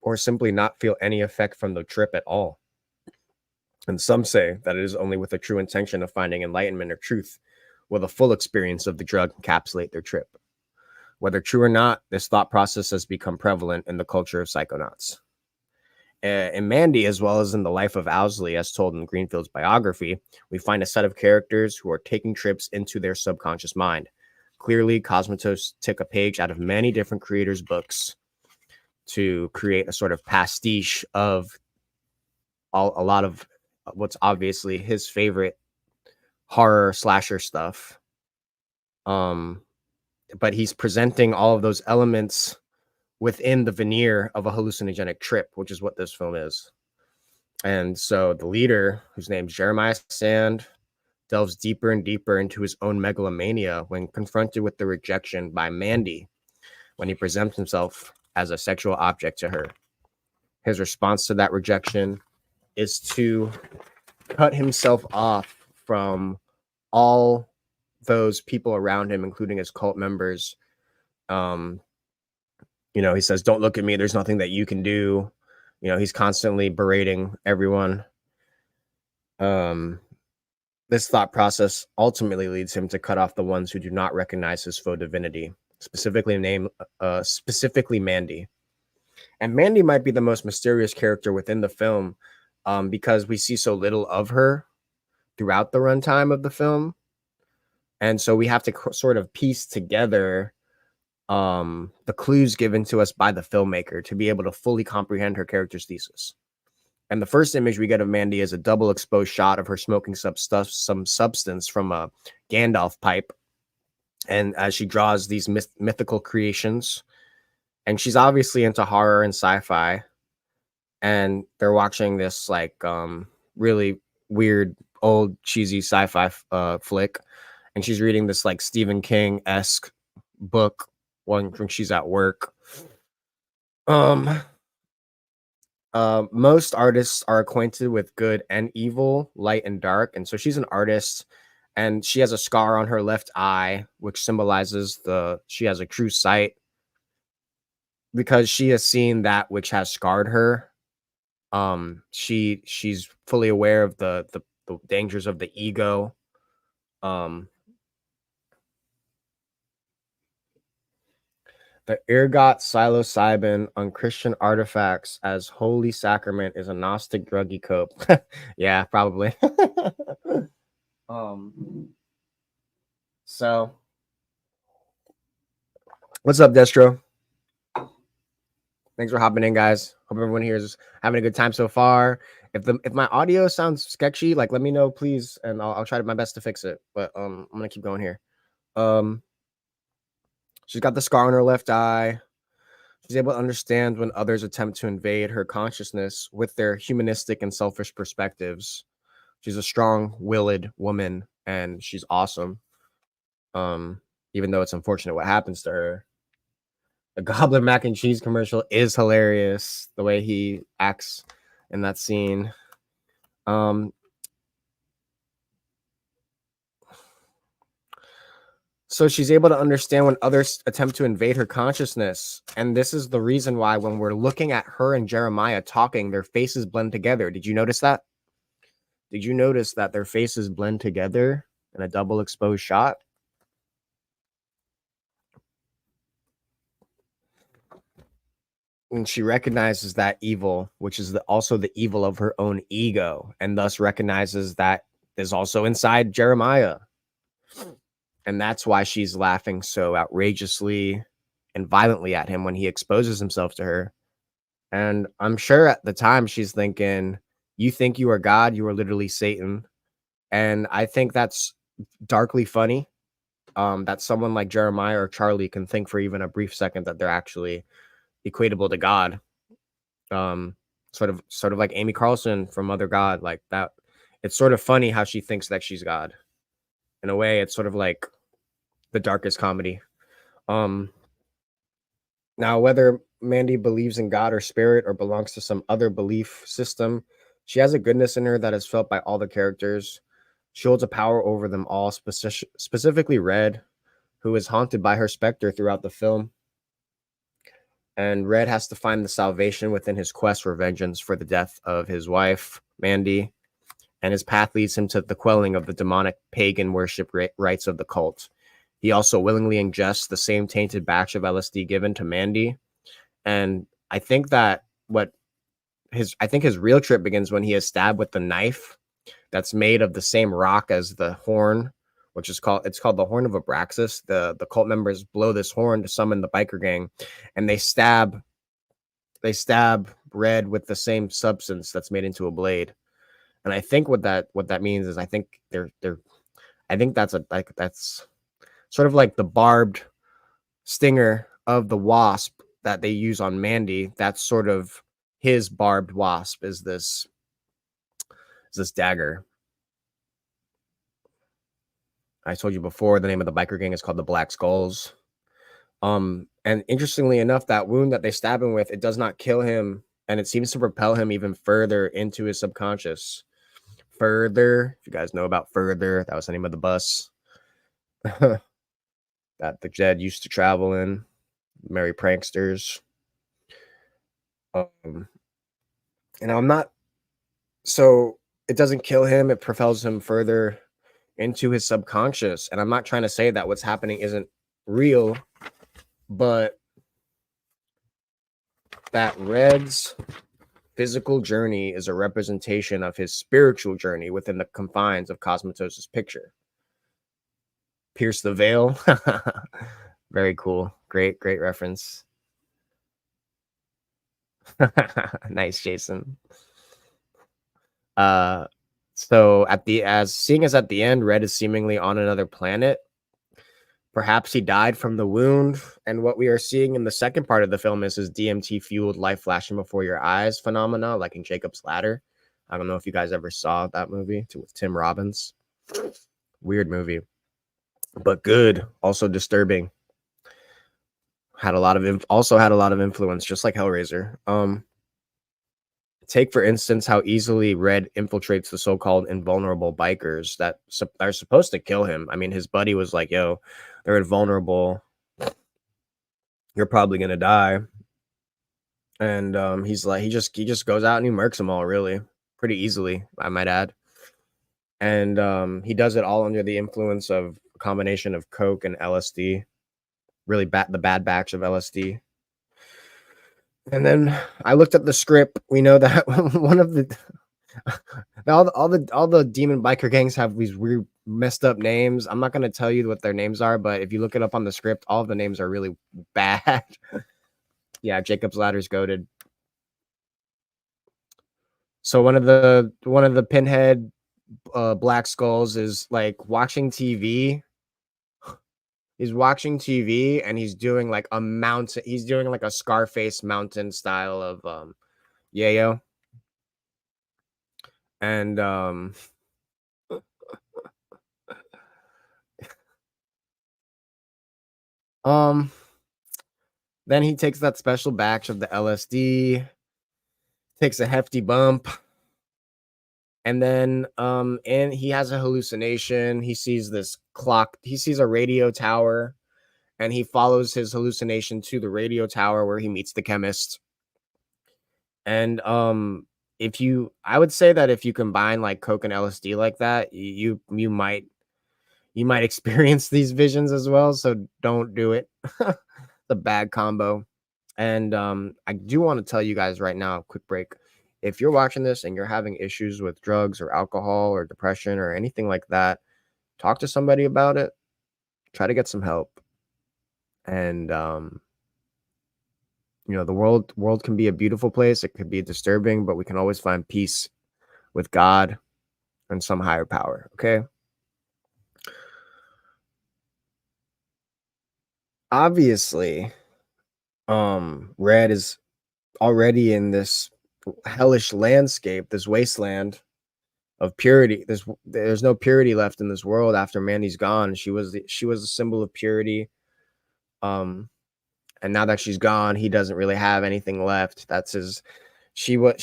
or simply not feel any effect from the trip at all. And some say that it is only with a true intention of finding enlightenment or truth will the full experience of the drug encapsulate their trip. Whether true or not, this thought process has become prevalent in the culture of psychonauts. In Mandy, as well as in the life of Owsley, as told in Greenfield's biography, we find a set of characters who are taking trips into their subconscious mind. Clearly, Cosmatos took a page out of many different creators' books to create a sort of pastiche of a lot of what's obviously his favorite horror slasher stuff. But he's presenting all of those elements within the veneer of a hallucinogenic trip, which is what this film is. And so the leader, whose name's Jeremiah Sand, delves deeper and deeper into his own megalomania when confronted with the rejection by Mandy when he presents himself as a sexual object to her. His response to that rejection is to cut himself off from all those people around him, including his cult members. He says, "Don't look at me. There's nothing that you can do." He's constantly berating everyone. This thought process ultimately leads him to cut off the ones who do not recognize his faux divinity, specifically Mandy. And Mandy might be the most mysterious character within the film, because we see so little of her throughout the runtime of the film. And so we have to sort of piece together the clues given to us by the filmmaker to be able to fully comprehend her character's thesis. And the first image we get of Mandy is a double exposed shot of her smoking some substance from a Gandalf pipe. And as she draws these mythical creations, and she's obviously into horror and sci-fi, and they're watching this like really weird old cheesy sci-fi flick. and she's reading this like Stephen King-esque book when she's at work. Most artists are acquainted with good and evil, light and dark, and so she's an artist, and she has a scar on her left eye, which symbolizes she has a true sight because she has seen that which has scarred her. She's fully aware of the dangers of the ego. The ergot psilocybin on Christian artifacts as holy sacrament is a Gnostic druggy cope. Yeah, probably. So what's up, Destro? Thanks for hopping in, guys. Hope everyone here is having a good time so far. If my audio sounds sketchy, like let me know, please, and I'll try my best to fix it. But I'm gonna keep going here. She's got the scar on her left eye. She's able to understand when others attempt to invade her consciousness with their humanistic and selfish perspectives. She's a strong-willed woman, and she's awesome. Even though it's unfortunate what happens to her. The Goblin mac and cheese commercial is hilarious. The way he acts in that scene. So she's able to understand when others attempt to invade her consciousness. And this is the reason why when we're looking at her and Jeremiah talking, their faces blend together. Did you notice that? Did you notice that their faces blend together in a double exposed shot? And she recognizes that evil, which is also the evil of her own ego, and thus recognizes that is also inside Jeremiah. And that's why she's laughing so outrageously and violently at him when he exposes himself to her. And I'm sure at the time she's thinking, you think you are God, you are literally Satan. And I think that's darkly funny, that someone like Jeremiah or Charlie can think for even a brief second that they're actually equatable to God. Sort of like Amy Carlson from Mother God, like that. It's sort of funny how she thinks that she's God. In a way, it's sort of like the darkest comedy. Now, whether Mandy believes in God or spirit or belongs to some other belief system, she has a goodness in her that is felt by all the characters. She holds a power over them all, specifically Red, who is haunted by her specter throughout the film. And Red has to find the salvation within his quest for vengeance for the death of his wife, Mandy. And his path leads him to the quelling of the demonic pagan worship rites of the cult. He also willingly ingests the same tainted batch of LSD given to Mandy. And I think that his real trip begins when he is stabbed with the knife that's made of the same rock as the horn, which is called the Horn of Abraxas. The cult members blow this horn to summon the biker gang, and they stab Red with the same substance that's made into a blade. And I think what that means is I think that's sort of like the barbed stinger of the wasp that they use on Mandy. That's sort of his barbed wasp is this dagger. I told you before, the name of the biker gang is called the Black Skulls. And interestingly enough, that wound that they stab him with, it does not kill him, and it seems to propel him even further into his subconscious. Further, if you guys know about Further, that was the name of the bus that the Jed used to travel in. Merry pranksters. And I'm not, so it doesn't kill him, it propels him further into his subconscious. And I'm not trying to say that what's happening isn't real, but that Red's physical journey is a representation of his spiritual journey within the confines of Cosmatos' picture. Pierce the veil. Very cool. Great reference. Nice, Jason. So at the end, Red is seemingly on another planet. Perhaps he died from the wound, and what we are seeing in the second part of the film is his DMT fueled life flashing before your eyes phenomena, like in Jacob's Ladder. I don't know if you guys ever saw that movie with Tim Robbins. Weird movie. but good, also disturbing. Had a lot of also had a lot of influence, just like Hellraiser. Take for instance how easily Red infiltrates the so-called invulnerable bikers that are supposed to kill him. I mean, his buddy was like, "Yo, they're invulnerable. You're probably gonna die." And he's like, he just goes out and he murks them all, really, pretty easily, I might add. And he does it all under the influence of a combination of coke and LSD, really the bad batch of LSD. And then I looked at the script. We know that one of the all the demon biker gangs have these weird messed up names. I'm not going to tell you what their names are, but if you look it up on the script, all of the names are really bad. Yeah, Jacob's Ladder's goated. So one of the pinhead black skulls is like watching TV. He's watching TV and he's doing like a mountain. He's doing like a Scarface mountain style of yayo. And then he takes that special batch of the LSD, takes a hefty bump, and then and he has a hallucination. He sees this clock, he sees a radio tower, and he follows his hallucination to the radio tower where he meets the chemist. And I would say that if you combine like coke and LSD like that, you might experience these visions as well, so don't do it. The bad combo. And I do want to tell you guys right now, quick break. If you're watching this and you're having issues with drugs or alcohol or depression or anything like that, talk to somebody about it. Try to get some help. And the world can be a beautiful place. It could be disturbing, but we can always find peace with God and some higher power. Okay. Obviously, Red is already in this hellish landscape, this wasteland of purity. There's no purity left in this world after Mandy's gone. She was a symbol of purity. And now that she's gone, he doesn't really have anything left. That's his. She was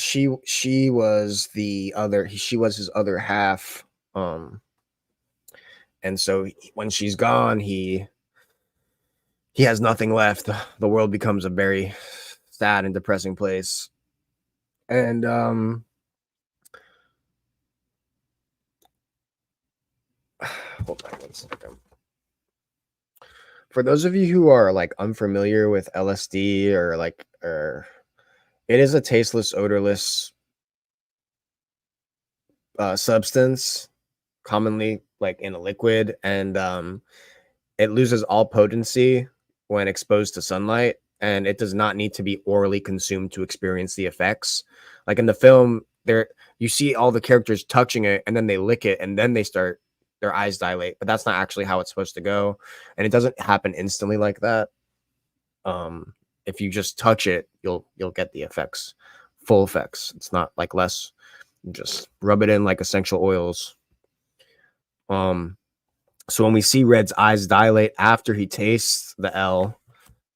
his other half. And so when she's gone, he has nothing left. The world becomes a very sad and depressing place. And hold on one second. For those of you who are like unfamiliar with LSD or it is a tasteless, odorless substance, commonly like in a liquid, and it loses all potency when exposed to sunlight, and it does not need to be orally consumed to experience the effects. Like in the film, you see all the characters touching it, and then they lick it, and then their eyes dilate, but that's not actually how it's supposed to go, and it doesn't happen instantly like that. If you just touch it, you'll get the effects, full effects. It's not like less. Just rub it in like essential oils. So when we see Red's eyes dilate after he tastes the L,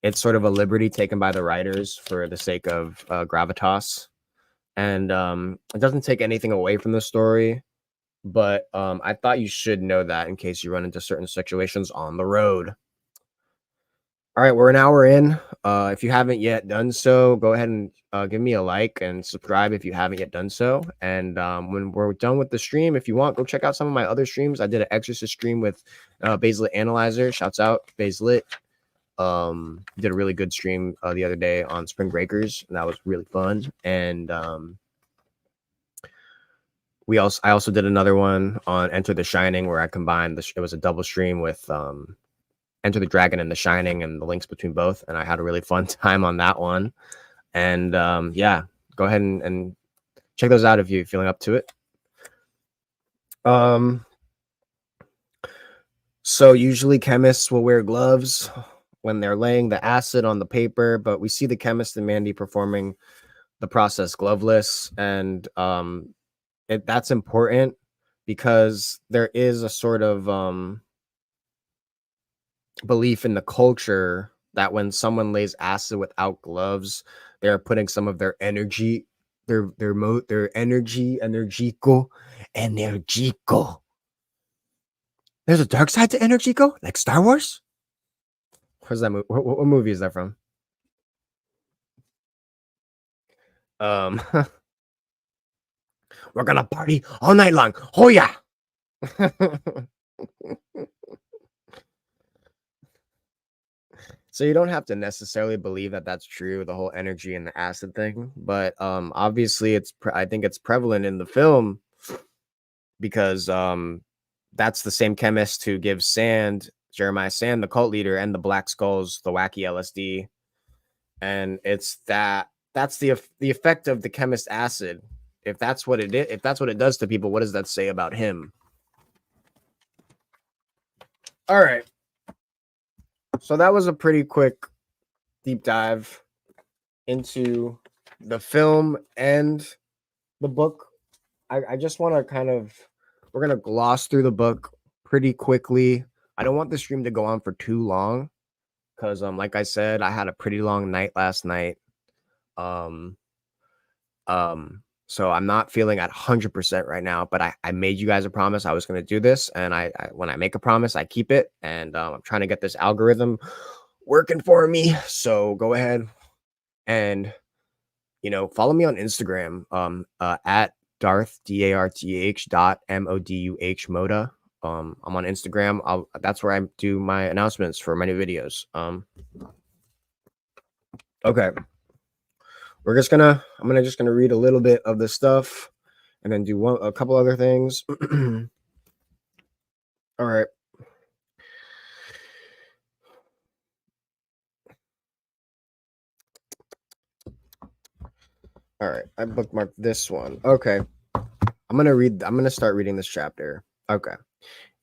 it's sort of a liberty taken by the writers for the sake of gravitas, and it doesn't take anything away from the story. But I thought you should know that in case you run into certain situations on the road. All right, we're an hour in. If you haven't yet done so, go ahead and give me a like and subscribe if you haven't yet done so. And when we're done with the stream, if you want, go check out some of my other streams. I did an Exorcist stream with Baselit Analyzer. Shouts out, Baselit. Did a really good stream the other day on Spring Breakers, and that was really fun. And I also did another one on Enter the Shining where I combined it was a double stream with Enter the Dragon and The Shining and the links between both, and I had a really fun time on that one. And yeah, go ahead and check those out if you're feeling up to it. So usually chemists will wear gloves when they're laying the acid on the paper, but we see the chemist and Mandy performing the process gloveless, and that's important because there is a sort of belief in the culture that when someone lays acid without gloves, they are putting some of their energy, their energy, energico. There's a dark side to energico, like Star Wars. Where's that movie? What movie is that from? We're gonna party all night long. Oh yeah. So you don't have to necessarily believe that that's true, the whole energy and the acid thing, but obviously I think it's prevalent in the film because that's the same chemist who gives Jeremiah Sand, the cult leader, and the Black Skulls the wacky LSD, and it's that's the effect of the chemist acid. If that's what it is, if that's what it does to people, what does that say about him? All right. So that was a pretty quick deep dive into the film and the book. I just want to we're going to gloss through the book pretty quickly. I don't want the stream to go on for too long because, like I said, I had a pretty long night last night. So I'm not feeling at 100% right now, but I made you guys a promise I was going to do this. And I when I make a promise, I keep it. And I'm trying to get this algorithm working for me. So go ahead and, follow me on Instagram, at Darth, DARTH .MODUH I'm on Instagram. That's where I do my announcements for my new videos. Okay. I'm just gonna read a little bit of the stuff and then do a couple other things. All right. All right. I bookmarked this one. Okay. I'm gonna start reading this chapter. Okay.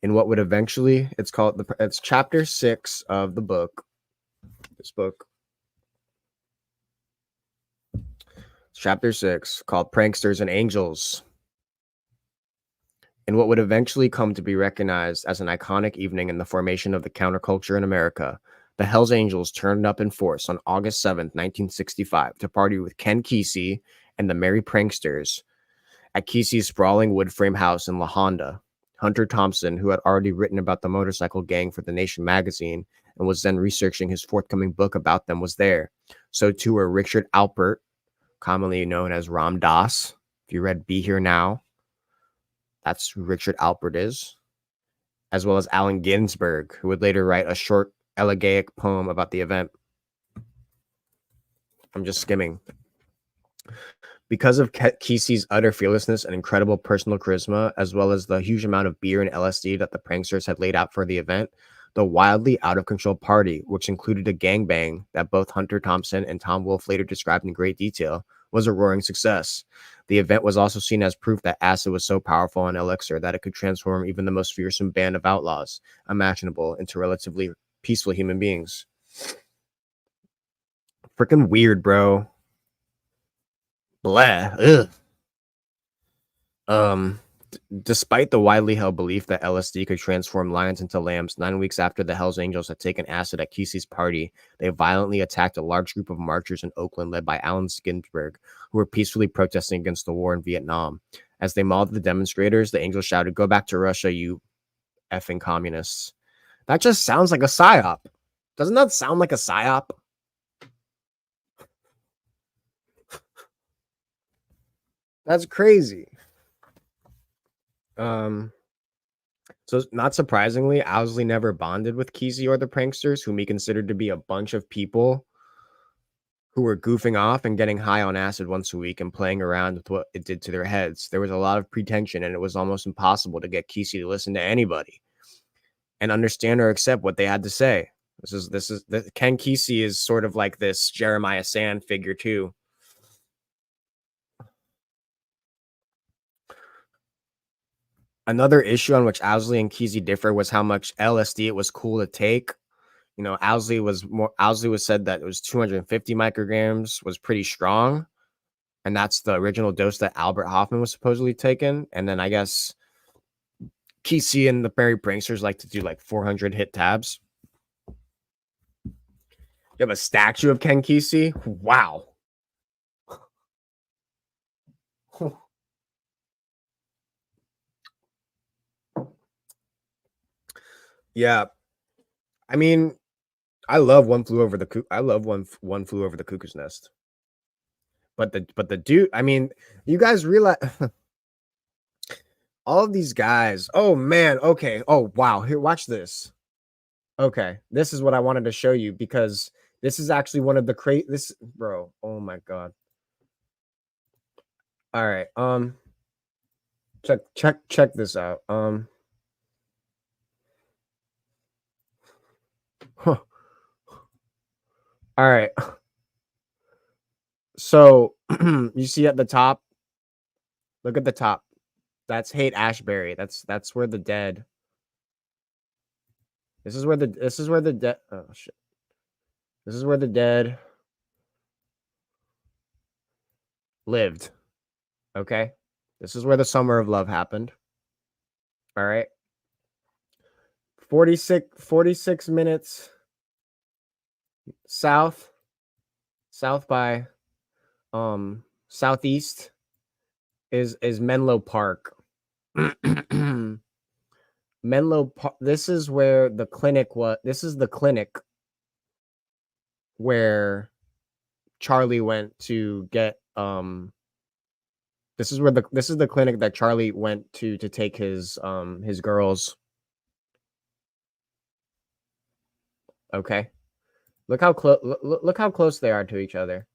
In what would eventually, it's chapter 6 of the book. This book. Chapter 6, called Pranksters and Angels. In what would eventually come to be recognized as an iconic evening in the formation of the counterculture in America, the Hells Angels turned up in force on August 7th, 1965, to party with Ken Kesey and the Merry Pranksters at Kesey's sprawling wood frame house in La Honda. Hunter Thompson, who had already written about the motorcycle gang for The Nation magazine and was then researching his forthcoming book about them, was there. So too were Richard Alpert, commonly known as Ram Dass. If you read Be Here Now, that's who Richard Alpert is, as well as Allen Ginsberg, who would later write a short elegiac poem about the event. I'm just skimming. Because of Kesey's utter fearlessness and incredible personal charisma, as well as the huge amount of beer and LSD that the pranksters had laid out for the event, the wildly out-of-control party, which included a gangbang that both Hunter Thompson and Tom Wolfe later described in great detail, was a roaring success. The event was also seen as proof that acid was so powerful an elixir that it could transform even the most fearsome band of outlaws imaginable into relatively peaceful human beings. Freaking weird, bro. Blah. Ugh. Despite the widely held belief that LSD could transform lions into lambs, 9 weeks after the Hells Angels had taken acid at Kesey's party, they violently attacked a large group of marchers in Oakland led by Allen Ginsberg, who were peacefully protesting against the war in Vietnam. As they mauled the demonstrators, the Angels shouted, "Go back to Russia, you effing communists." That just sounds like a psyop. Doesn't that sound like a psyop? That's crazy. So not surprisingly, Owsley never bonded with Kesey or the pranksters, whom he considered to be a bunch of people who were goofing off and getting high on acid once a week and playing around with what it did to their heads. There was a lot of pretension, and it was almost impossible to get Kesey to listen to anybody and understand or accept what they had to say. Ken Kesey is sort of like this Jeremiah Sand figure too. Another issue on which Owsley and Kesey differ was how much LSD it was cool to take. Owsley was said that it was 250 micrograms was pretty strong, and that's the original dose that Albert Hoffman was supposedly taking. And then I guess Kesey and the Merry Pranksters like to do like 400 hit tabs. You have a statue of Ken Kesey? Wow. Yeah. I mean, I love One Flew Over the One Flew Over the Cuckoo's Nest. But the dude, I mean, you guys realize all of these guys. Oh man, okay. Oh wow. Here, watch this. Okay, this is what I wanted to show you because this is actually one of the this bro. Oh my god. All right. Check this out. Huh. All right. So you see at the top, look at the top. That's Haight Ashbury. That's where the dead. This is where the dead. Oh shit. This is where the dead lived. Okay. This is where the Summer of Love happened. All right. 46 minutes south by southeast is Menlo Park. Menlo Park. This is where the clinic was. This is the clinic where Charlie went to get this is the clinic that Charlie went to take his girls. Okay. Look how close they are to each other.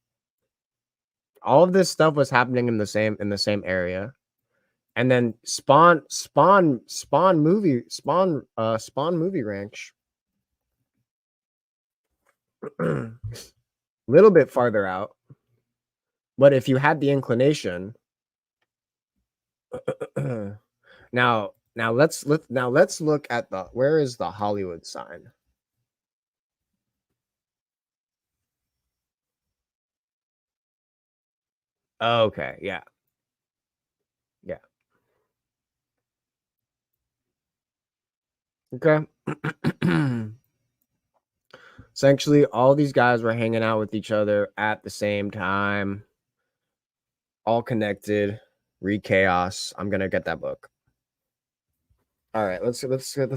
All of this stuff was happening in the same area. And then Spawn Movie Ranch. Little bit farther out. But if you had the inclination, now let's look at where is the Hollywood sign? Okay, yeah. Yeah. Okay. Essentially, all these guys were hanging out with each other at the same time, all connected. Read Chaos. I'm gonna get that book. All right, let's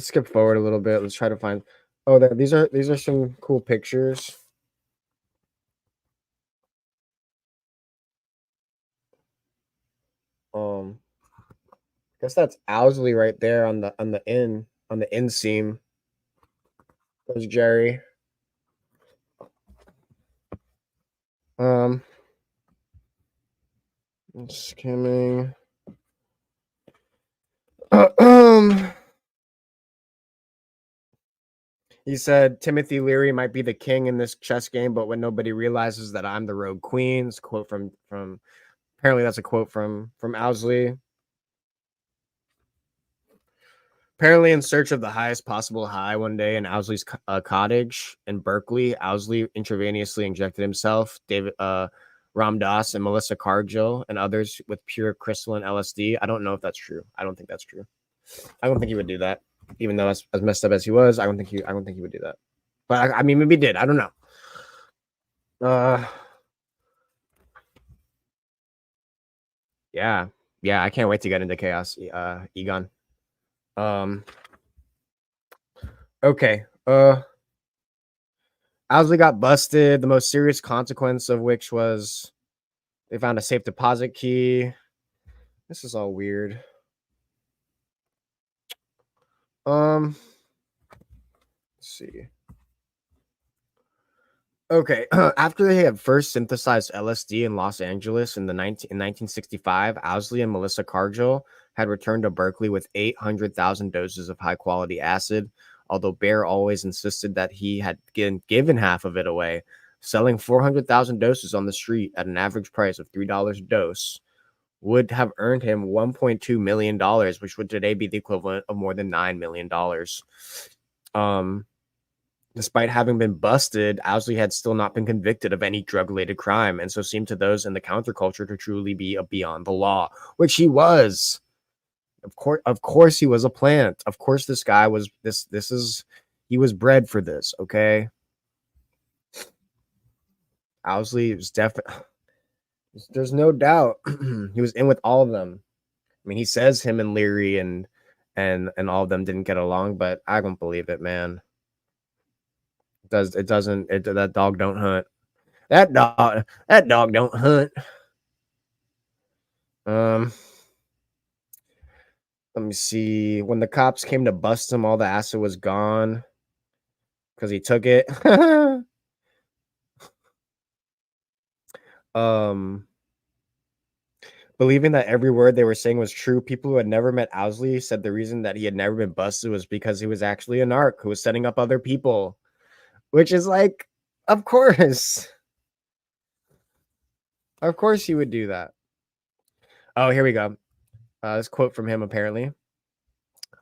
skip forward a little bit. Let's try to find. Oh, these are some cool pictures. I guess that's Owsley right there on the inseam. There's Jerry. Skimming. He said Timothy Leary might be the king in this chess game, but when nobody realizes that I'm the rogue queen. It's a quote from apparently that's a quote from Owsley. Apparently, in search of the highest possible high one day in Owsley's cottage in Berkeley, Owsley intravenously injected himself, David Ram Dass, and Melissa Cargill, and others with pure crystalline LSD. I don't know if that's true. I don't think that's true. I don't think he would do that, even though as messed up as he was. I don't think he would do that. But I mean, maybe he did. I don't know. Yeah. I can't wait to get into Chaos. Egon. Okay. Owsley got busted. The most serious consequence of which was they found a safe deposit key. This is all weird. Let's see. Okay, after they had first synthesized LSD in Los Angeles in 1965, Owsley and Melissa Cargill had returned to Berkeley with 800,000 doses of high-quality acid, although Bear always insisted that he had given half of it away. Selling 400,000 doses on the street at an average price of $3 a dose would have earned him $1.2 million, which would today be the equivalent of more than $9 million. Despite having been busted, Owsley had still not been convicted of any drug-related crime, and so seemed to those in the counterculture to truly be beyond the law, which he was. Of course, he was a plant. Of course, this guy was he was bred for this. Okay. Owsley was definitely. There's no doubt he was in with all of them. I mean, he says him and Leary and all of them didn't get along, but I don't believe it, man. It doesn't. That dog don't hunt. That dog don't hunt. Let me see. When the cops came to bust him, all the acid was gone because he took it. Believing that every word they were saying was true, people who had never met Owsley said the reason that he had never been busted was because he was actually a narc who was setting up other people, which is like, of course. Of course he would do that. Oh, here we go. This quote from him, apparently.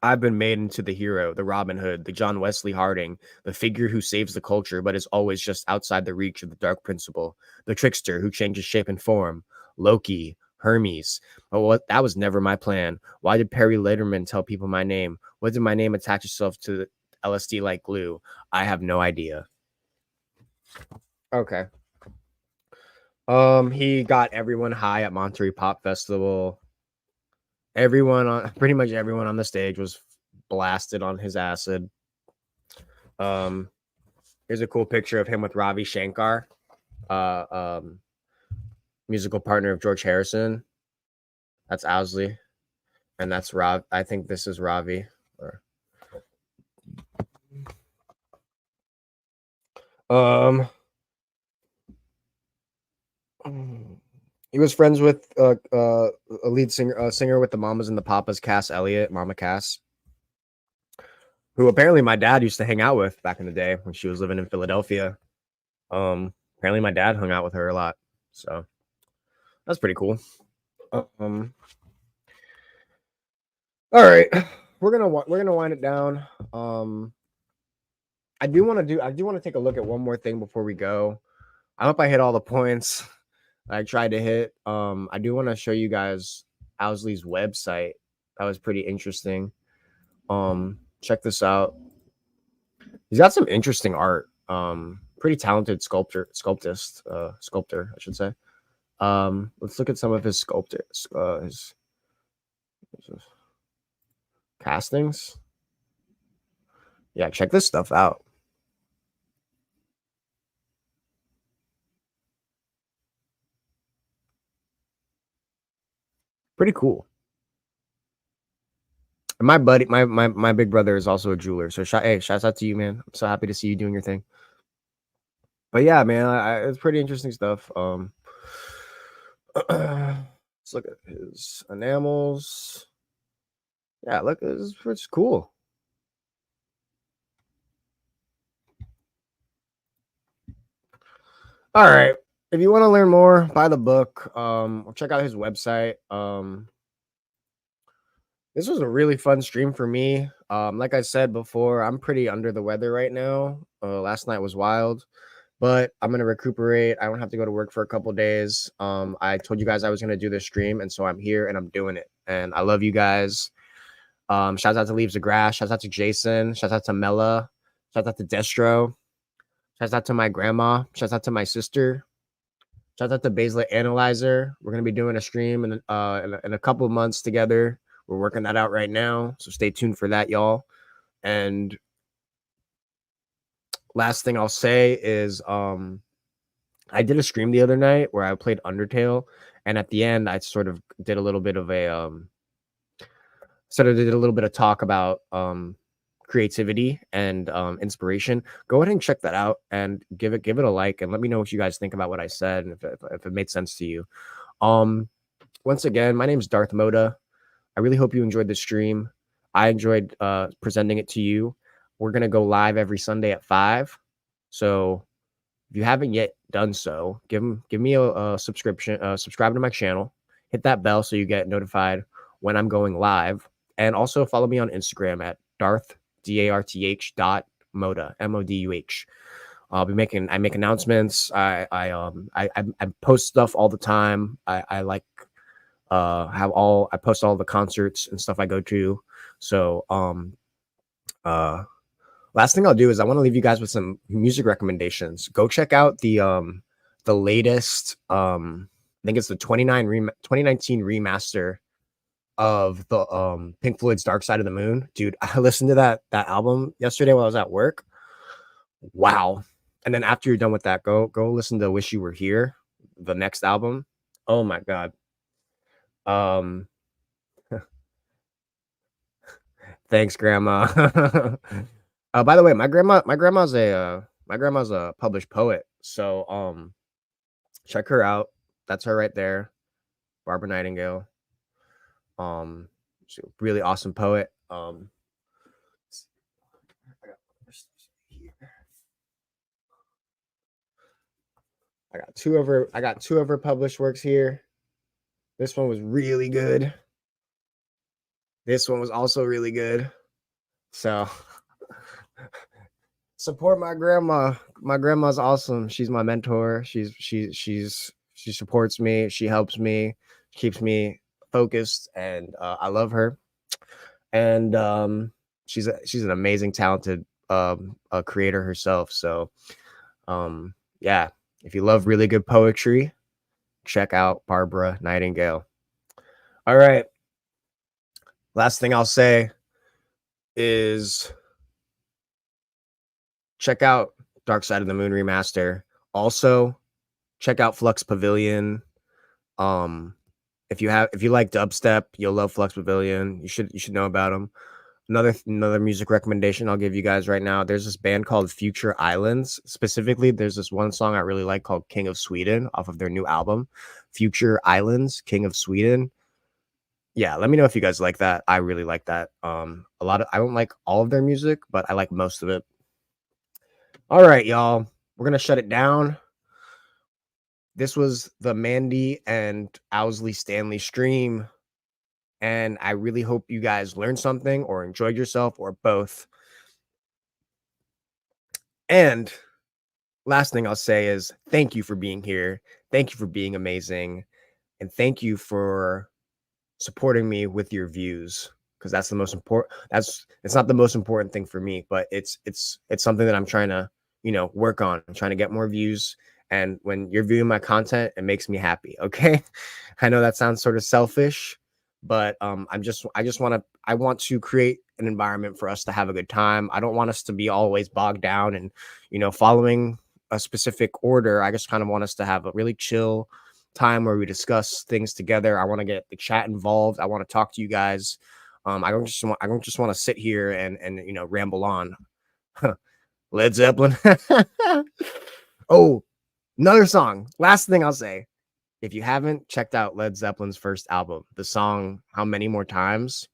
I've been made into the hero, the Robin Hood, the John Wesley Harding, the figure who saves the culture but is always just outside the reach of the dark principle, the trickster who changes shape and form, Loki, Hermes. But that was never my plan. Why did Perry Lederman tell people my name? What did my name attach itself to LSD like glue? I have no idea. Okay. He got everyone high at Monterey Pop Festival. Pretty much everyone on the stage was blasted on his acid. Here's a cool picture of him with Ravi Shankar, musical partner of George Harrison. That's Owsley, and that's Rob. I think this is Ravi. He was friends with a lead singer with the Mamas and the Papas, Cass Elliot, Mama Cass, who apparently my dad used to hang out with back in the day when she was living in Philadelphia. Apparently my dad hung out with her a lot, so that's pretty cool. All right, we're gonna wind it down. I do want to take a look at one more thing before we go. I hope I hit all the points I tried to hit. I do want to show you guys Owsley's website. That was pretty interesting. Check this out. He's got some interesting art. Pretty talented sculptor, I should say. Let's look at some of his his castings. Yeah, check this stuff out. Pretty cool. And my buddy, my big brother is also a jeweler. So shouts out to you, man. I'm so happy to see you doing your thing. But yeah, man, it's pretty interesting stuff. Let's look at his enamels. Yeah, look, it's cool. All right. If you want to learn more, buy the book. Check out his website. This was a really fun stream for me. Like I said before, I'm pretty under the weather right now. Last night was wild, but I'm gonna recuperate. I don't have to go to work for a couple days. I told you guys I was gonna do this stream, and so I'm here and I'm doing it. And I love you guys. Shout out to Leaves of Grass. Shout out to Jason. Shout out to Mella. Shout out to Destro. Shout out to my grandma. Shout out to my sister. Shout out to Baselit Analyzer. We're gonna be doing a stream in a couple of months together. We're working that out right now, so stay tuned for that, y'all. And last thing I'll say is I did a stream the other night where I played Undertale, and at the end I sort of did a little bit of talk about creativity and inspiration. Go ahead and check that out and give it a like, and let me know what you guys think about what I said and if it made sense to you. Once again, my name is Darth Moda. I really hope you enjoyed the stream. I enjoyed presenting it to you. We're gonna go live every Sunday at 5. So if you haven't yet done so, give me a subscription, subscribe to my channel, hit that bell so you get notified when I'm going live, and also follow me on Instagram at Darth DARTH .Moda MODUH. I make announcements. I post stuff all the time. I post all the concerts and stuff I go to. So last thing I'll do is I want to leave you guys with some music recommendations. Go check out the the latest. I think it's the 2019 remaster of the Pink Floyd's Dark Side of the Moon. Dude, I listened to that album yesterday while I was at work. Wow. And then after you're done with that, go listen to Wish You Were Here, the next album. Oh my god. Thanks, Grandma. By the way, my grandma's a published poet. So check her out. That's her right there. Barbara Nightingale. She's a really awesome poet. I got two of her published works here. This one was really good. This one was also really good. So support my grandma. My grandma's awesome. She's my mentor. She supports me. She helps me, keeps me focused, and I love her. And she's an amazing, talented creator herself. So yeah, if you love really good poetry, check out Barbara Nightingale. All right. Last thing I'll say is check out Dark Side of the Moon remaster. Also, check out Flux Pavilion. If you like dubstep, you'll love Flux Pavilion. You should know about them. Another music recommendation I'll give you guys right now. There's this band called Future Islands. Specifically, there's this one song I really like called King of Sweden off of their new album, Future Islands, King of Sweden. Yeah, let me know if you guys like that. I really like that. I don't like all of their music, but I like most of it. All right, y'all. We're gonna shut it down. This was the Mandy and Owsley Stanley stream, and I really hope you guys learned something or enjoyed yourself or both. And last thing I'll say is thank you for being here. Thank you for being amazing. And thank you for supporting me with your views, because that's the most important. It's not the most important thing for me, but it's something that I'm trying to, work on. I'm trying to get more views. And when you're viewing my content, it makes me happy. Okay. I know that sounds sort of selfish, but I want to create an environment for us to have a good time. I don't want us to be always bogged down and, following a specific order. I just kind of want us to have a really chill time where we discuss things together. I want to get the chat involved. I want to talk to you guys. I don't just want to sit here and ramble on. Led Zeppelin. Oh, another song. Last thing I'll say. If you haven't checked out Led Zeppelin's first album, the song How Many More Times,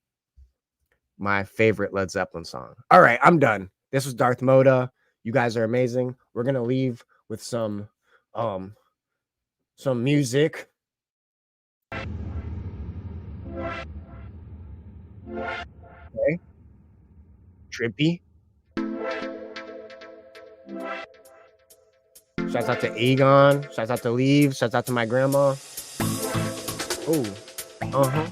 my favorite Led Zeppelin song. All right, I'm done. This was Darth Moda. You guys are amazing. We're going to leave with some music. Okay. Trippy. Shouts out to Egon. Shouts out to Leave. Shouts out to my grandma. Oh. Uh-huh.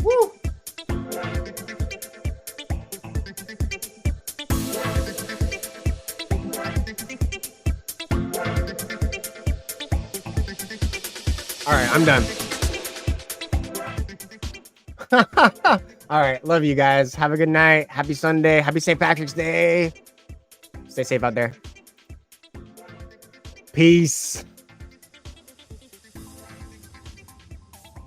Woo. All right, I'm done. All right, love you guys. Have a good night. Happy Sunday. Happy St. Patrick's Day. Stay safe out there. Peace.